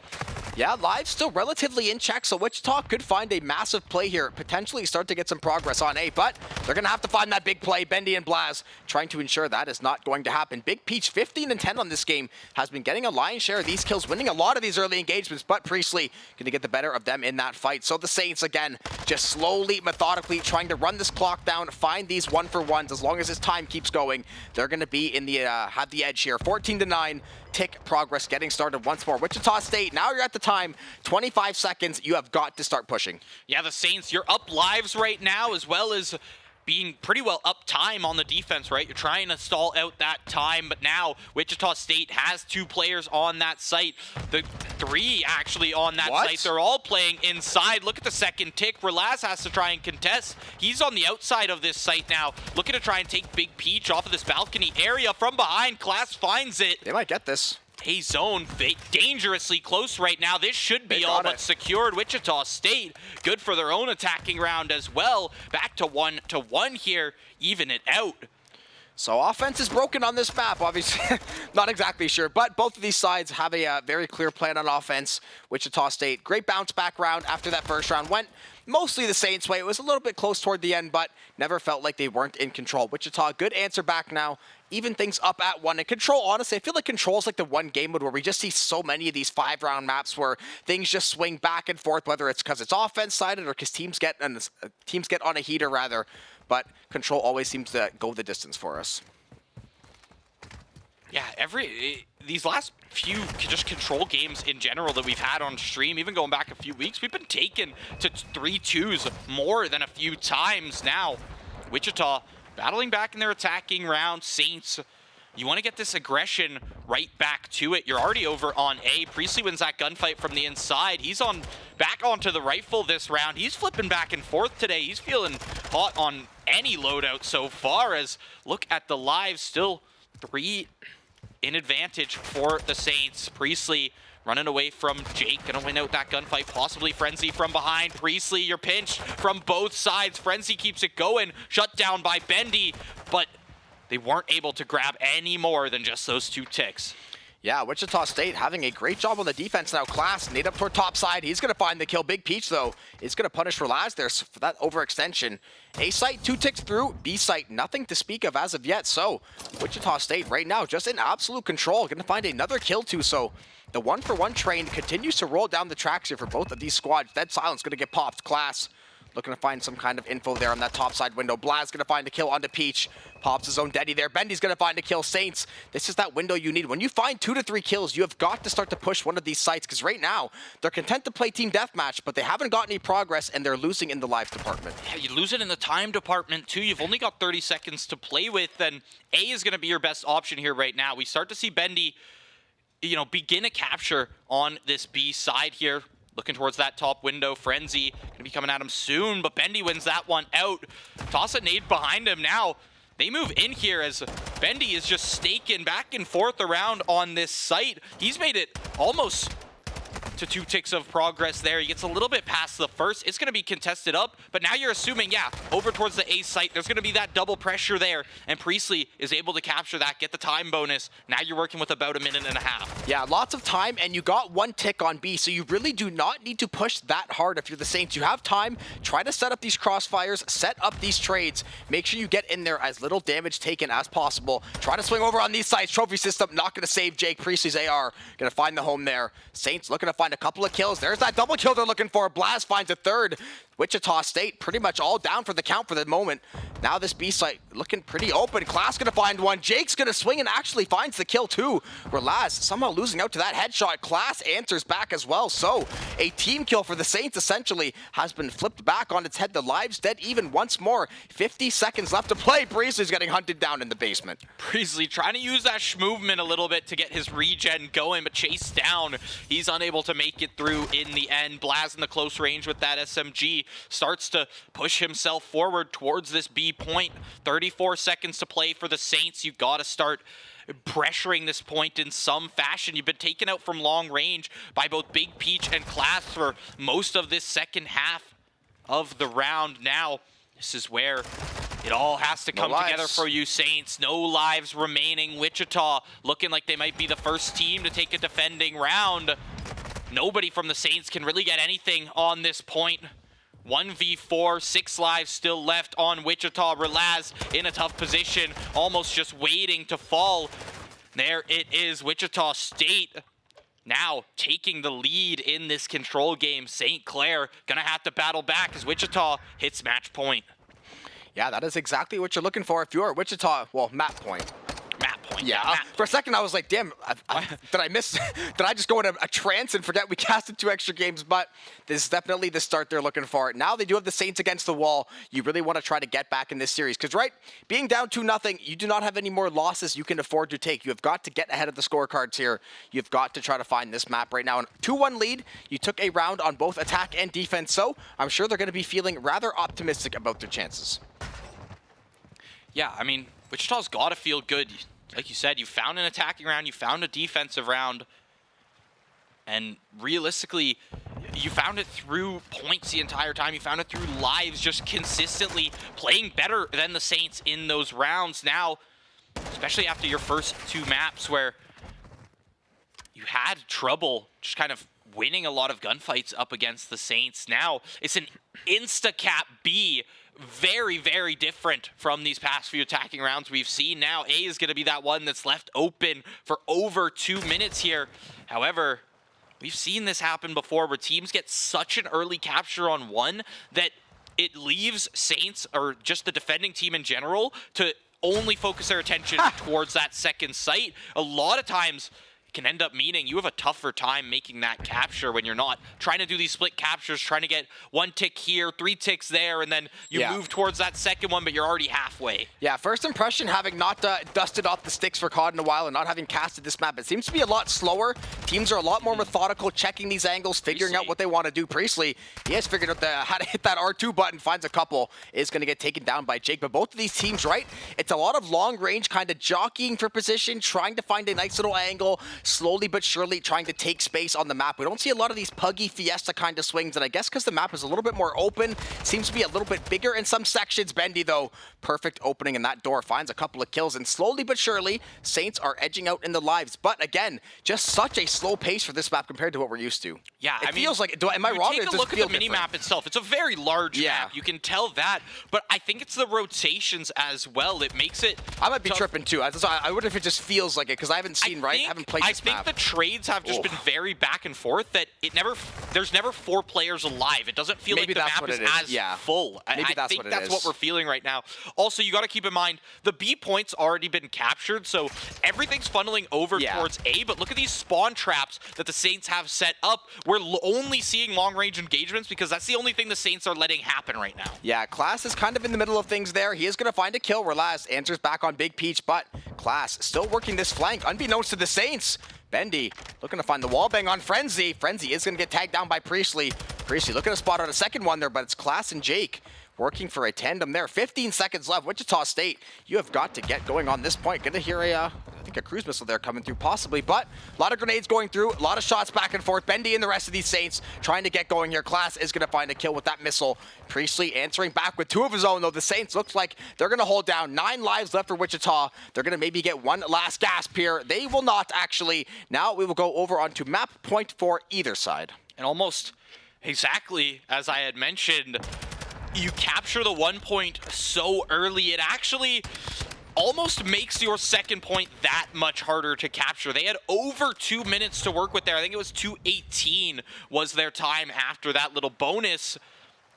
Yeah, live still relatively in check, so Wichita could find a massive play here, potentially start to get some progress on A, but they're going to have to find that big play. Bendy and Blaz trying to ensure that is not going to happen. Big Peach, 15 and 10 on this game, has been getting a lion's share of these kills, winning a lot of these early engagements, but Priestley going to get the better of them in that fight. So the Saints, again, just slowly, methodically trying to run this clock down, find these 1-for-1s. As long as this time keeps going, they're going to be in the have the edge here. 14-9. Tick progress getting started once more. Wichita State, now you're at the time, 25 seconds, you have got to start pushing. Yeah, the Saints, you're up lives right now as well as being pretty well up time on the defense, right? You're trying to stall out that time, but now Wichita State has 2 players on that site. The 3 actually on that site. They're all playing inside. Look at the second tick. Relaz has to try and contest. He's on the outside of this site now, looking to try and take Big Peach off of this balcony area from behind. Class finds it. They might get this. A zone dangerously close right now. This should be all but secured. Wichita State, good for their own attacking round as well. Back to 1-1 here, even it out. So offense is broken on this map, obviously. Not exactly sure, but both of these sides have a very clear plan on offense. Wichita State, great bounce back round after that first round. Went mostly the Saints' way. It was a little bit close toward the end, but never felt like they weren't in control. Wichita, good answer back now. Even things up at 1. And Control, honestly, I feel like Control's like the one game mode where we just see so many of these 5-round maps where things just swing back and forth, whether it's because it's offense-sided or because teams get on a heater, rather. But Control always seems to go the distance for us. Yeah, these last few just Control games in general that we've had on stream, even going back a few weeks, we've been taken to 3-2s more than a few times now. Wichita battling back in their attacking round. Saints, you want to get this aggression right back to it. You're already over on A. Priestley wins that gunfight from the inside. He's back onto the rifle this round. He's flipping back and forth today. He's feeling hot on any loadout so far, as look at the lives, still 3 in advantage for the Saints. Priestley running away from Jake, gonna win out that gunfight, possibly Frenzy from behind. Priestley, you're pinched from both sides. Frenzy keeps it going, shut down by Bendy, but they weren't able to grab any more than just those 2 ticks. Yeah, Wichita State having a great job on the defense now. Class, nade up toward top side. He's going to find the kill. Big Peach, though, is going to punish Relaz there for that overextension. A site, 2 ticks through. B site, nothing to speak of as of yet. So, Wichita State right now just in absolute control. Going to find another kill, too. So, the 1-for-1 train continues to roll down the tracks here for both of these squads. Dead Silence going to get popped. Class looking to find some kind of info there on that top side window. Blaz going to find a kill onto Peach. Pops his own Deddy there. Bendy's going to find a kill. Saints, this is that window you need. When you find 2 to 3 kills, you have got to start to push one of these sites, because right now, they're content to play team deathmatch, but they haven't got any progress, and they're losing in the lives department. Yeah, you lose it in the time department, too. You've only got 30 seconds to play with, and A is going to be your best option here right now. We start to see Bendy, begin a capture on this B side here. Looking towards that top window. Frenzy going to be coming at him soon, but Bendy wins that one out. Toss a nade behind him now. they move in here as Bendy is just staking back and forth around on this site. He's made it almost to 2 ticks of progress there. He gets a little bit past the first. It's going to be contested up, but now you're assuming, yeah, over towards the A site, there's going to be that double pressure there, and Priestley is able to capture that, get the time bonus. Now you're working with about 1.5 minutes. Yeah, lots of time, and you got 1 tick on B, so you really do not need to push that hard if you're the Saints. You have time. Try to set up these crossfires, set up these trades. Make sure you get in there as little damage taken as possible. Try to swing over on these sides. Trophy system not going to save Jake. Priestley's AR going to find the home there. Saints looking to find a couple of kills. There's that double kill they're looking for. Blast finds a third. Wichita State pretty much all down for the count for the moment. Now this B site looking pretty open. Class gonna find one. Jake's gonna swing and actually finds the kill too. Relaz somehow losing out to that headshot. Class answers back as well. So a team kill for the Saints essentially has been flipped back on its head. The lives dead even once more. 50 seconds left to play. Priestley's getting hunted down in the basement. Priestley trying to use that movement a little bit to get his regen going, but chased down. He's unable to make it through in the end. Blaz in the close range with that SMG. Starts to push himself forward towards this B point. 34 seconds to play for the Saints. You got to start pressuring this point in some fashion. You've been taken out from long range by both Big Peach and Class for most of this second half of the round. Now, this is where it all has to come together for you Saints. No lives remaining. Wichita looking like they might be the first team to take a defending round. Nobody from the Saints can really get anything on this point. 1v4, 6 lives still left on Wichita. Relaz in a tough position, almost just waiting to fall. There it is, Wichita State now taking the lead in this control game. St. Clair gonna have to battle back as Wichita hits match point. Yeah, that is exactly what you're looking for if you're at Wichita. Well, map point. Yeah, for a second I was like, damn, did I miss, did I just go into a trance and forget we casted 2 extra games? But this is definitely the start they're looking for. Now they do have the Saints against the wall. You really want to try to get back in this series. Because, right, being down 2-0, you do not have any more losses you can afford to take. You have got to get ahead of the scorecards here. You've got to try to find this map right now. And 2-1 lead, you took a round on both attack and defense. So I'm sure they're going to be feeling rather optimistic about their chances. Yeah, I mean, Wichita's got to feel good. Like you said, you found an attacking round, you found a defensive round, and realistically, you found it through points the entire time. You found it through lives, just consistently playing better than the Saints in those rounds. Now, especially after your first 2 maps where you had trouble just kind of winning a lot of gunfights up against the Saints. Now, it's an insta-cap B. Very, very different from these past few attacking rounds we've seen. Now A is going to be that one that's left open for over 2 minutes here. However, we've seen this happen before where teams get such an early capture on one that it leaves Saints, or just the defending team in general, to only focus their attention towards that second site. A lot of times can end up meaning you have a tougher time making that capture when you're not trying to do these split captures, trying to get 1 tick here, 3 ticks there, and then you move towards that second one, but you're already halfway. Yeah, first impression, having not dusted off the sticks for COD in a while and not having casted this map, it seems to be a lot slower. Teams are a lot more methodical, checking these angles, figuring out what they want to do. Priestley, he has figured out how to hit that R2 button, finds a couple, is going to get taken down by Jake. But both of these teams, right, it's a lot of long range kind of jockeying for position, trying to find a nice little angle, slowly but surely trying to take space on the map. We don't see a lot of these puggy Fiesta kind of swings, and I guess because the map is a little bit more open, seems to be a little bit bigger in some sections. Bendy, though, perfect opening in that door, finds a couple of kills, and slowly but surely, Saints are edging out in the lives. But again, just such a slow pace for this map compared to what we're used to. Yeah, it feels like, am I wrong? Take a look at the mini-map itself. It's a very large map. You can tell that, but I think it's the rotations as well. It makes it I might be tripping too. I wonder if it just feels like it, because I haven't seen, I haven't played this map. The trades have just been very back and forth, that there's never 4 players alive. It doesn't feel like the map is as full. I think that's what we're feeling right now. Also, you got to keep in mind, the B point's already been captured, so everything's funneling over towards A, but look at these spawn traps that the Saints have set up. We're only seeing long-range engagements because that's the only thing the Saints are letting happen right now. Yeah, Class is kind of in the middle of things there. He is going to find a kill. Relaz answers back on Big Peach, but Class still working this flank, unbeknownst to the Saints. Bendy looking to find the wallbang on Frenzy. Frenzy is going to get tagged down by Priestley. Priestley looking to spot out a second one there, but it's Class and Jake working for a tandem there. 15 seconds left. Wichita State, you have got to get going on this point. Gonna hear I think a cruise missile there coming through possibly, but a lot of grenades going through, a lot of shots back and forth. Bendy and the rest of these Saints trying to get going here. Class is gonna find a kill with that missile. Priestley answering back with 2 of his own, though. The Saints looks like they're gonna hold down. 9 lives left for Wichita. They're gonna maybe get one last gasp here. They will not actually. Now we will go over onto map point for either side. And almost exactly as I had mentioned, you capture the 1 point so early, it actually almost makes your second point that much harder to capture. They had over 2 minutes to work with there. I think it was 2:18 was their time after that little bonus.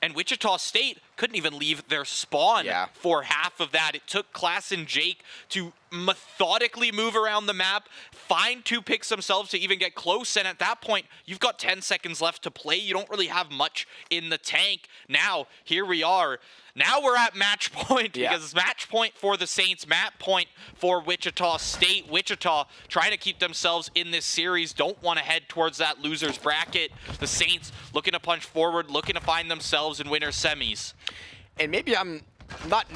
And Wichita State couldn't even leave their spawn for half of that. It took Class and Jake to methodically move around the map, find 2 picks themselves to even get close. And at that point, you've got 10 seconds left to play. You don't really have much in the tank. Now, here we are. Now we're at match point because it's match point for the Saints, match point for Wichita State. Wichita trying to keep themselves in this series, don't want to head towards that loser's bracket. The Saints looking to punch forward, looking to find themselves in winner semis. And maybe I'm not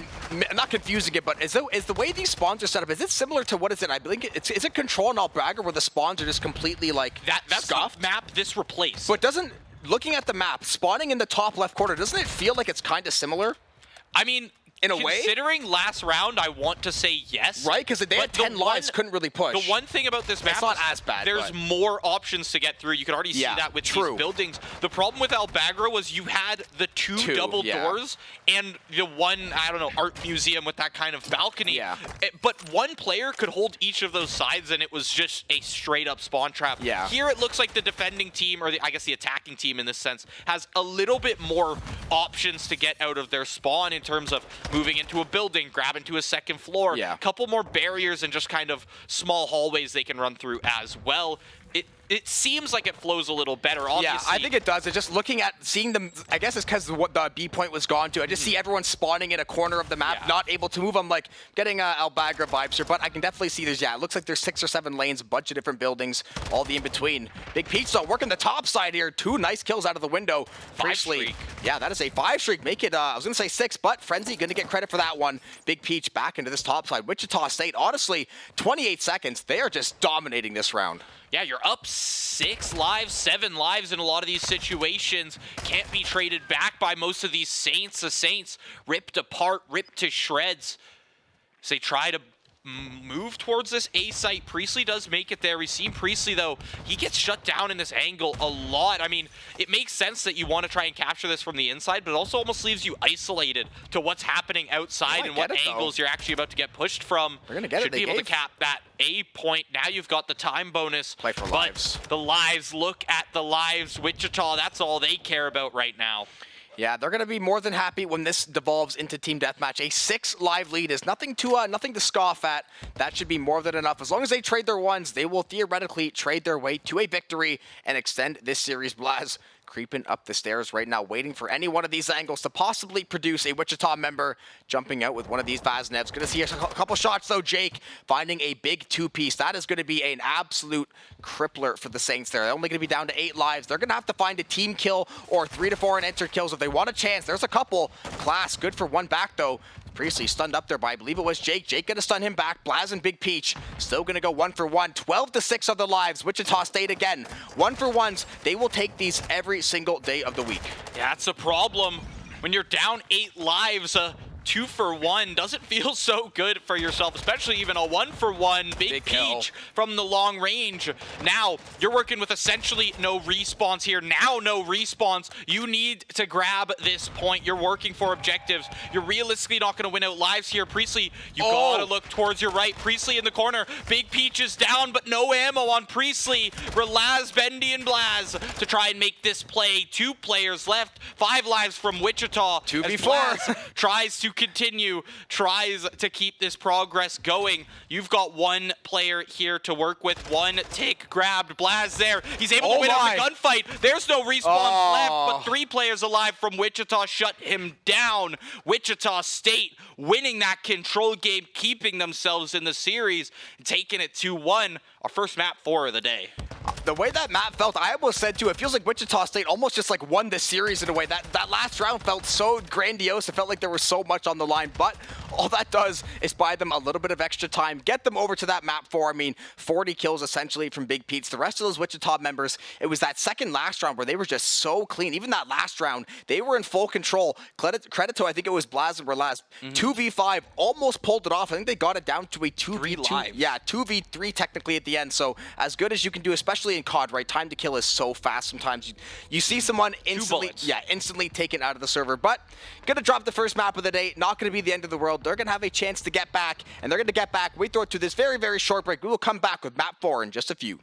confusing it, but is the way these spawns are set up, is it similar to, what is it? I believe is it Control and Albragger where the spawns are just completely like that's scuffed? The map this replaced. But looking at the map, spawning in the top left corner, doesn't it feel like it's kind of similar? I mean, in a way, considering last round, I want to say yes. Right, because they had 10 lives, couldn't really push. The one thing about this map it's not as bad. There's more options to get through. You can already see that with these buildings. The problem with Albagra was you had the two double doors and the one, I don't know, art museum with that kind of balcony. But one player could hold each of those sides, and it was just a straight-up spawn trap. Here it looks like the defending team, or I guess the attacking team in this sense, has a little bit more options to get out of their spawn in terms of moving into a building, grabbing to a second floor, a couple more barriers and just kind of small hallways they can run through as well. It seems like it flows a little better, obviously. Yeah, I think it does. It's just looking at, seeing them, I guess it's because what the B point was gone to. I just see everyone spawning in a corner of the map, not able to move. I'm like getting Albagra vibes here, but I can definitely see there's, it looks like there's 6 or 7 lanes, a bunch of different buildings, all the in between. Big Peach though, working the top side here. 2 nice kills out of the window. 5 streak. Yeah, that is a 5 streak. Make it, I was going to say 6, but Frenzy going to get credit for that one. Big Peach back into this top side. Wichita State, honestly, 28 seconds. They are just dominating this round. Yeah, you're up 6 lives, 7 lives in a lot of these situations. Can't be traded back by most of these Saints. The Saints ripped apart, ripped to shreds. So they try to move towards this A site. Priestley does make it there. We've seen Priestley, though, he gets shut down in this angle a lot. I mean, it makes sense that you want to try and capture this from the inside, but it also almost leaves you isolated to what's happening outside and what angles you're actually about to get pushed from. They're going to get Should be able to cap that A point. Now you've got the time bonus. Play for lives. The lives, look at the lives. Wichita, that's all they care about right now. Yeah, they're going to be more than happy when this devolves into team deathmatch. A 6 live lead is nothing to scoff at. That should be more than enough. As long as they trade their ones, they will theoretically trade their way to a victory and extend this series. Blaz creeping up the stairs right now, waiting for any one of these angles to possibly produce a Wichita member jumping out with one of these Vaznevs. Going to see a couple shots, though. Jake finding a big 2-piece. That is going to be an absolute crippler for the Saints there. They're only going to be down to 8 lives. They're going to have to find a team kill or 3 to 4 unanswered kills if they want a chance. There's a couple. Class, good for 1 back, though. Priestley stunned up there by, I believe it was Jake. Jake gonna stun him back. Blaz and Big Peach still gonna go 1 for 1. 12 to 6 other lives. Wichita State again. 1 for 1s. They will take these every single day of the week. Yeah, that's a problem. When you're down 8 lives, 2 for 1 doesn't feel so good for yourself, especially even a 1 for 1 Big Peach from the long range. Now, you're working with essentially no respawns here. Now, no respawns. You need to grab this point. You're working for objectives. You're realistically not going to win out lives here. Priestley, you gotta look towards your right. Priestley in the corner. Big Peach is down, but no ammo on Priestley. Relaz, Bendy, and Blaz to try and make this play. 2 players left. 5 lives from Wichita. 2v4. Tries to continue, tries to keep this progress going. You've got 1 player here to work with. 1 tick grabbed. Blaz there. He's able to win out the gunfight. There's no respawns left, but 3 players alive from Wichita shut him down. Wichita State winning that control game, keeping themselves in the series, taking it 2-1. Our first map 4 of the day. the way that map felt, I almost said too, it feels like Wichita State almost just like won this series in a way. That last round felt so grandiose. It felt like there was so much on the line, but all that does is buy them a little bit of extra time, get them over to that map 4. I mean, 40 kills essentially from Big Pete's. The rest of those Wichita members, it was that second last round where they were just so clean. Even that last round, they were in full control. Credit to, I think it was Blaz and Relaz. 2v5, almost pulled it off. I think they got it down to a 2v2. Yeah, 2v3 technically at the end. So as good as you can do, especially in COD, right? Time to kill is so fast sometimes. You see someone instantly taken out of the server. But gonna drop the first map of the day. Not gonna be the end of the world. They're gonna have a chance to get back, and they're gonna get back. We throw it to this very, very short break. We will come back with map 4 in just a few.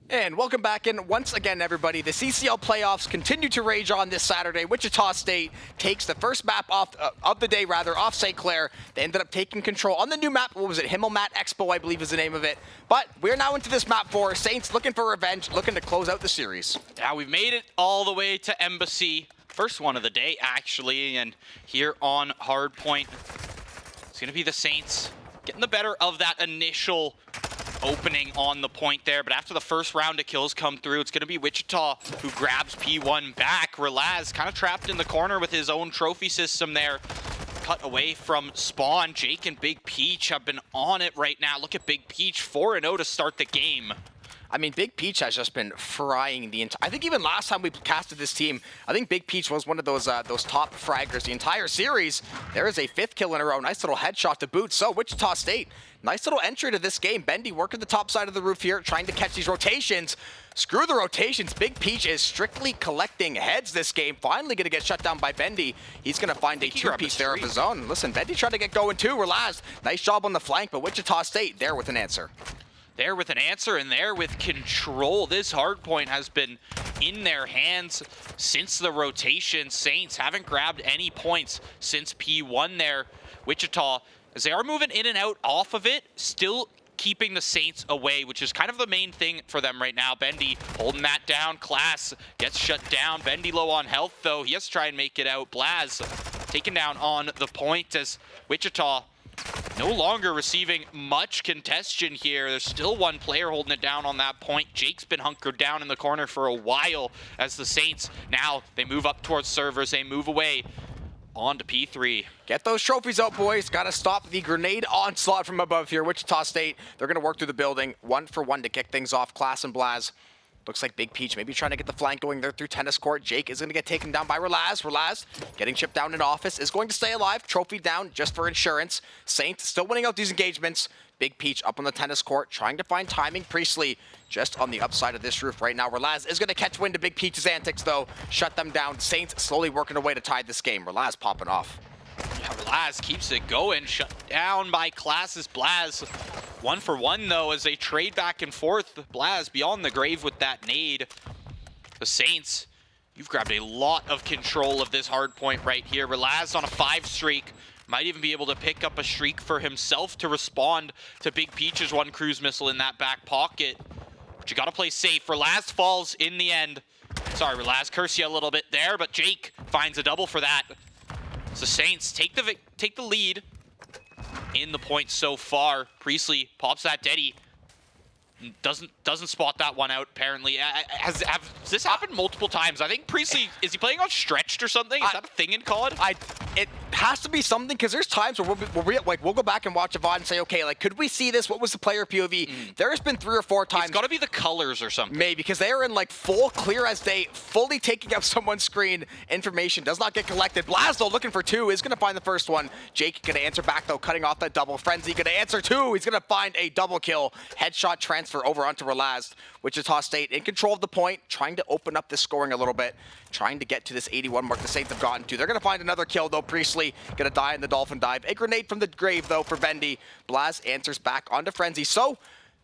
And welcome back in once again, everybody. The CCL playoffs continue to rage on this Saturday. Wichita State takes the first map of the day, off St. Clair. They ended up taking control on the new map. What was it? Himmelmat Expo, I believe is the name of it. But we're now into this map 4. Saints looking for revenge, looking to close out the series. Yeah, we've made it all the way to Embassy. First one of the day, actually. And here on Hardpoint, it's going to be the Saints getting the better of that initial opening on the point there, but after the first round of kills come through, it's going to be Wichita who grabs P1 back. Relaz kind of trapped in the corner with his own trophy system there. Cut away from spawn. Jake and Big Peach have been on it right now. Look at Big Peach, 4-0 to start the game. I mean, Big Peach has just been frying the entire... I think even last time we casted this team, I think Big Peach was one of those top fraggers the entire series. There is a 5th kill in a row. Nice little headshot to boot. So, Wichita State, nice little entry to this game. Bendy working the top side of the roof here, trying to catch these rotations. Screw the rotations. Big Peach is strictly collecting heads this game. Finally going to get shut down by Bendy. He's going to find a 2-piece there of his own. Listen, Bendy tried to get going too. Relaz, nice job on the flank, but Wichita State there with an answer. There with an answer and there with control. This hardpoint has been in their hands since the rotation. Saints haven't grabbed any points since P1 there. Wichita, as they are moving in and out off of it, still keeping the Saints away, which is kind of the main thing for them right now. Bendy holding that down. Class gets shut down. Bendy low on health, though. He has to try and make it out. Blaz taken down on the point as Wichita no longer receiving much contention here. There's still one player holding it down on that point. Jake's been hunkered down in the corner for a while as the Saints, now they move up towards servers, they move away on to P3. Get those trophies out, boys. Got to stop the grenade onslaught from above here. Wichita State, they're going to work through the building. 1 for 1 to kick things off. Class and Blaz. Looks like Big Peach maybe trying to get the flank going there through tennis court. Jake is going to get taken down by Relaz. Relaz getting chipped down in office, is going to stay alive. Trophy down just for insurance. Saint still winning out these engagements. Big Peach up on the tennis court, trying to find timing. Priestley just on the upside of this roof right now. Relaz is going to catch wind of Big Peach's antics, though. Shut them down. Saints slowly working away to tie this game. Relaz popping off. Yeah, Relaz keeps it going. Shut down by Classes Blaz. 1 for 1, though, as they trade back and forth. Blaz beyond the grave with that nade. The Saints, you've grabbed a lot of control of this hard point right here. Relaz on a 5 streak. Might even be able to pick up a streak for himself to respond to Big Peach's 1 cruise missile in that back pocket. But you got to play safe. Relaz falls in the end. Sorry, Relaz, curse you a little bit there, but Jake finds a double for that. So Saints take the lead in the point so far. Priestley pops that Deddy. Doesn't spot that one out, apparently. Has this happened multiple times? I think Priestley, is he playing on stretched or something? Is that a thing in COD? It has to be something, because there's times where we'll go back and watch a VOD and say, okay, like, could we see this? What was the player POV? There's been 3 or 4 times. It's got to be the colors or something. Maybe, because they are in, like, full clear as day, fully taking up someone's screen. Information does not get collected. Blaz, though, looking for 2, is going to find the first one. Jake going to answer back, though, cutting off that double. Frenzy going to answer 2. He's going to find a double kill. Headshot transfer over onto Relaz. Wichita State in control of the point, trying to open up the scoring a little bit, trying to get to this 81 mark the Saints have gotten to. They're going to find another kill, though. Priestley going to die in the Dolphin Dive. A grenade from the grave, though, for Bendy. Blaz answers back onto Frenzy. So,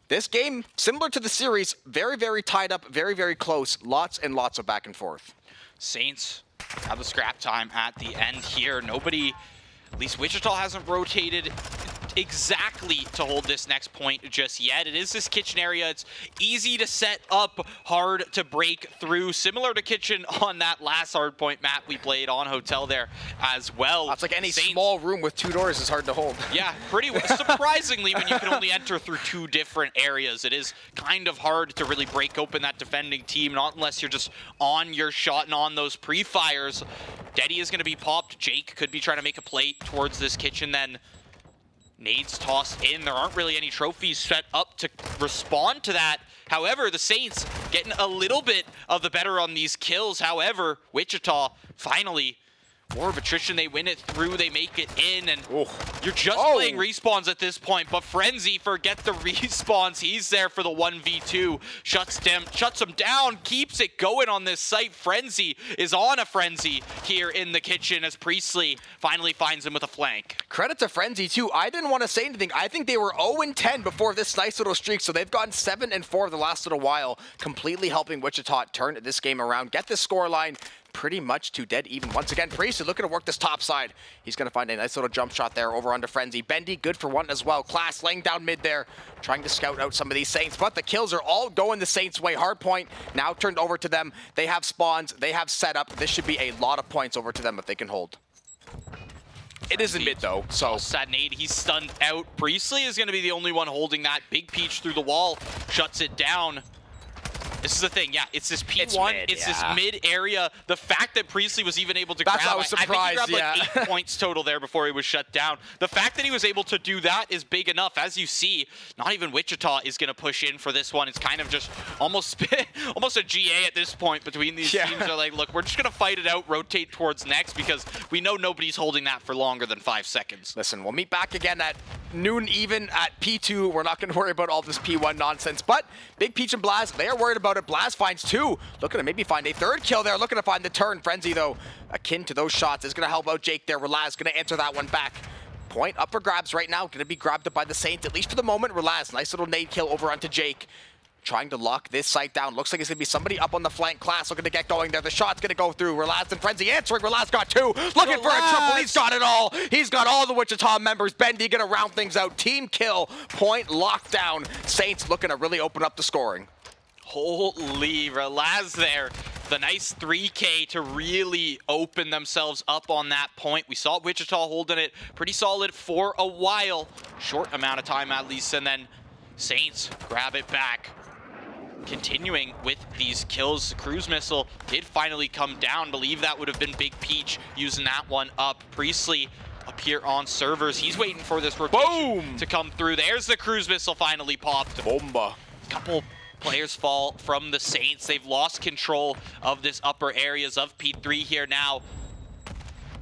this game, similar to the series, very, very tied up, very, very close. Lots and lots of back and forth. Saints have the scrap time at the end here. Nobody, at least Wichita hasn't rotated exactly to hold this next point just yet. It is this kitchen area. It's easy to set up, hard to break through, similar to kitchen on that last hard point map we played on Hotel there as well. That's like any small room with 2 doors is hard to hold. Yeah, pretty surprisingly, when you can only enter through 2 different areas, it is kind of hard to really break open that defending team, not unless you're just on your shot and on those pre-fires. Deddy is going to be popped. Jake could be trying to make a play towards this kitchen then. Nades tossed in. There aren't really any trophies set up to respond to that. However, the Saints getting a little bit of the better on these kills. However, Wichita finally, war of attrition, they win it through, they make it in, and you're just playing respawns at this point, but Frenzy, forget the respawns. He's there for the 1v2, shuts him down, keeps it going on this site. Frenzy is on a frenzy here in the kitchen as Priestley finally finds him with a flank. Credit to Frenzy, too. I didn't want to say anything. I think they were 0-10 before this nice little streak, so they've gotten 7-4 the last little while, completely helping Wichita turn this game around, get this scoreline pretty much to dead even. Once again, Priestley looking to work this top side. He's going to find a nice little jump shot there over onto Frenzy. Bendy, good for 1 as well. Class laying down mid there, trying to scout out some of these Saints, but the kills are all going the Saints' way. Hardpoint now turned over to them. They have spawns, they have setup. This should be a lot of points over to them if they can hold. It is in mid, though, so. Sad nade, he's stunned out. Priestley is going to be the only one holding that. Big Peach through the wall, shuts it down. This is the thing, yeah, it's this P1, it's this mid area. The fact that Priestley was even able to grab, I was surprised, I think he grabbed like 8 points total there before he was shut down. The fact that he was able to do that is big enough. As you see, not even Wichita is going to push in for this one. It's kind of just almost a GA at this point between these teams. They're like, look, we're just going to fight it out, rotate towards next, because we know nobody's holding that for longer than 5 seconds. Listen, we'll meet back again at noon even at P2. We're not going to worry about all this P1 nonsense, but Big Peach and Blaz, they are worried about it. Blaz finds 2, looking to maybe find a 3rd kill there, looking to find the turn. Frenzy, though, akin to those shots, is going to help out Jake there. Relaz going to answer that one back. Point up for grabs right now, going to be grabbed up by the Saints, at least for the moment. Relaz, nice little nade kill over onto Jake. Trying to lock this site down. Looks like it's going to be somebody up on the flank. Class looking to get going there. The shot's going to go through. Relaz and Frenzy answering. Relaz got 2. Looking for a triple. He's got it all. He's got all the Wichita members. Bendy going to round things out. Team kill. Point locked down. Saints looking to really open up the scoring. Holy, Relaz there the nice 3K to really open themselves up on that point. We saw Wichita holding it pretty solid for a while. Short amount of time at least, and then Saints grab it back. Continuing with these kills, the cruise missile did finally come down. Believe that would have been Big Peach using that one up. Priestley up here on servers. He's waiting for this rotation to come through. There's the cruise missile finally popped. Bomba. Couple players fall from the Saints. They've lost control of this upper areas of P3 here now.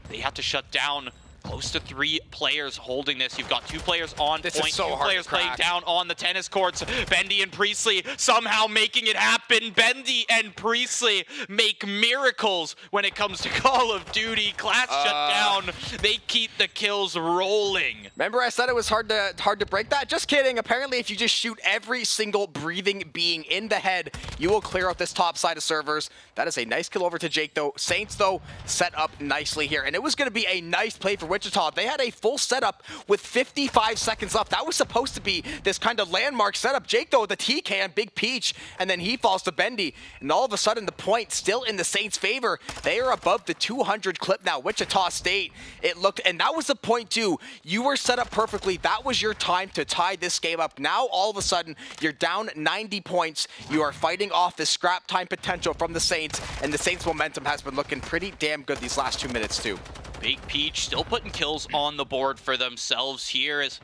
They have to shut down close to 3 players holding this. You've got 2 players on This point, is so 2 hard players to crack. playing down on the tennis courts. Bendy and Priestley somehow making it happen. Bendy and Priestley make miracles when it comes to Call of Duty. Class shut down. They keep the kills rolling. Remember I said it was hard to break that? Just kidding. Apparently, if you just shoot every single breathing being in the head, you will clear out this top side of servers. That is a nice kill over to Jake, though. Saints, though, set up nicely here. And it was going to be a nice play for Wichita. They had a full setup with 55 seconds left. That was supposed to be this kind of landmark setup. Jake, though, the TK on Big Peach, and then he falls to Bendy. And all of a sudden, the point still in the Saints' favor. They are above the 200 clip now. Wichita State, it looked, and that was the point, too. You were set up perfectly. That was your time to tie this game up. Now, all of a sudden, you're down 90 points. You are fighting off the scrap time potential from the Saints, and the Saints' momentum has been looking pretty damn good these last 2 minutes, too. Big Peach still putting kills on the board for themselves here as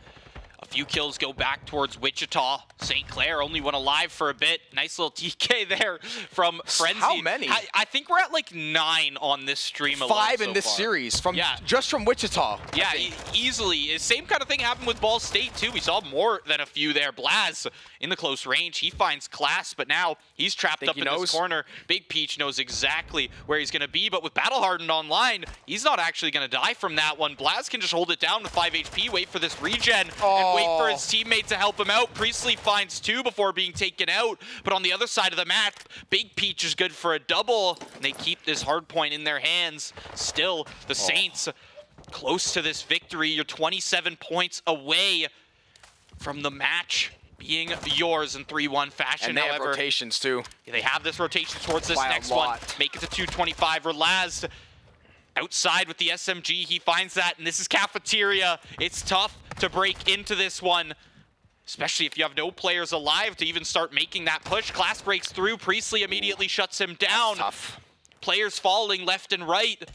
a few kills go back towards Wichita. St. Clair only went alive for a bit. Nice little TK there from Frenzy. How many? I think we're at like 9 on this stream alone 5 in so this far. series, just from Wichita. Yeah, easily. Same kind of thing happened with Ball State, too. We saw more than a few there. Blaz in the close range. He finds Class, but now he's trapped up in this corner. Big Peach knows exactly where he's going to be, but with Battle Hardened online, he's not actually going to die from that one. Blaz can just hold it down with 5 HP, wait for this regen, and wait for his teammate to help him out. Priestley finds 2 before being taken out, but on the other side of the map, Big Peach is good for a double, and they keep this hard point in their hands. Still, the Saints close to this victory. You're 27 points away from the match being yours in 3-1 fashion. And they have rotations, too. They have this rotation towards this next one. Make it to 225. Relaz outside with the SMG. He finds that, and this is Cafeteria. It's tough to break into this one, especially if you have no players alive to even start making that push. Class breaks through. Priestley immediately shuts him down. Tough. Players falling left and right.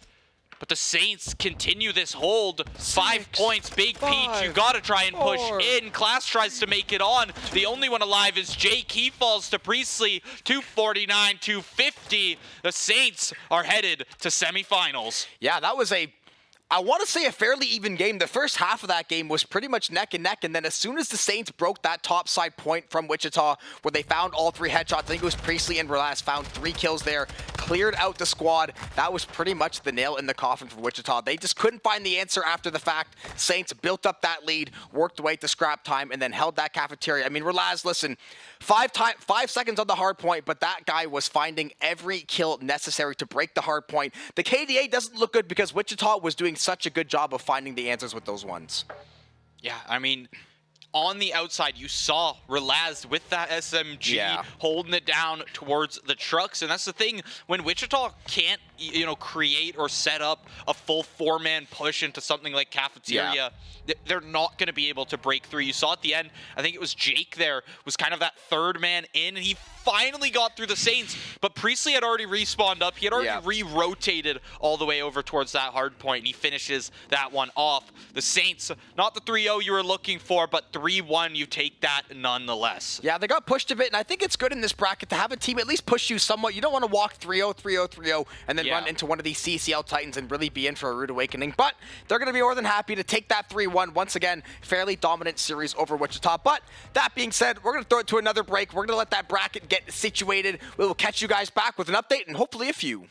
But the Saints continue this hold. 5 points. Big Peach, you gotta try and push in. Class tries to make it on. The only one alive is Jake. He falls to Priestley. 249, 250. The Saints are headed to semifinals. Yeah, that was I want to say a fairly even game. The first half of that game was pretty much neck and neck, and then as soon as the Saints broke that top side point from Wichita, where they found all 3 headshots, I think it was Priestley and Relaz found 3 kills there, cleared out the squad. That was pretty much the nail in the coffin for Wichita. They just couldn't find the answer after the fact. Saints built up that lead, worked away to scrap time, and then held that Cafeteria. I mean, Relaz, listen, 5 seconds on the hard point, but that guy was finding every kill necessary to break the hard point. The KDA doesn't look good because Wichita was doing such a good job of finding the answers with those ones. Yeah, I mean, on the outside, you saw Relaz with that SMG holding it down towards the trucks. And that's the thing, when Wichita can't, create or set up a full 4-man push into something like Cafeteria, they're not going to be able to break through. You saw at the end, I think it was Jake there, was kind of that 3rd man in, and he finally got through the Saints, but Priestley had already respawned up. He had already re-rotated all the way over towards that hard point, and he finishes that one off. The Saints, not the 3-0 you were looking for, but 3-1, you take that nonetheless. Yeah, they got pushed a bit, and I think it's good in this bracket to have a team at least push you somewhat. You don't want to walk 3-0, 3-0, 3-0, and then run into one of these CCL Titans and really be in for a rude awakening. But they're going to be more than happy to take that 3-1. Once again, fairly dominant series over Wichita. But that being said, we're going to throw it to another break. We're going to let that bracket get situated. We will catch you guys back with an update and hopefully a few.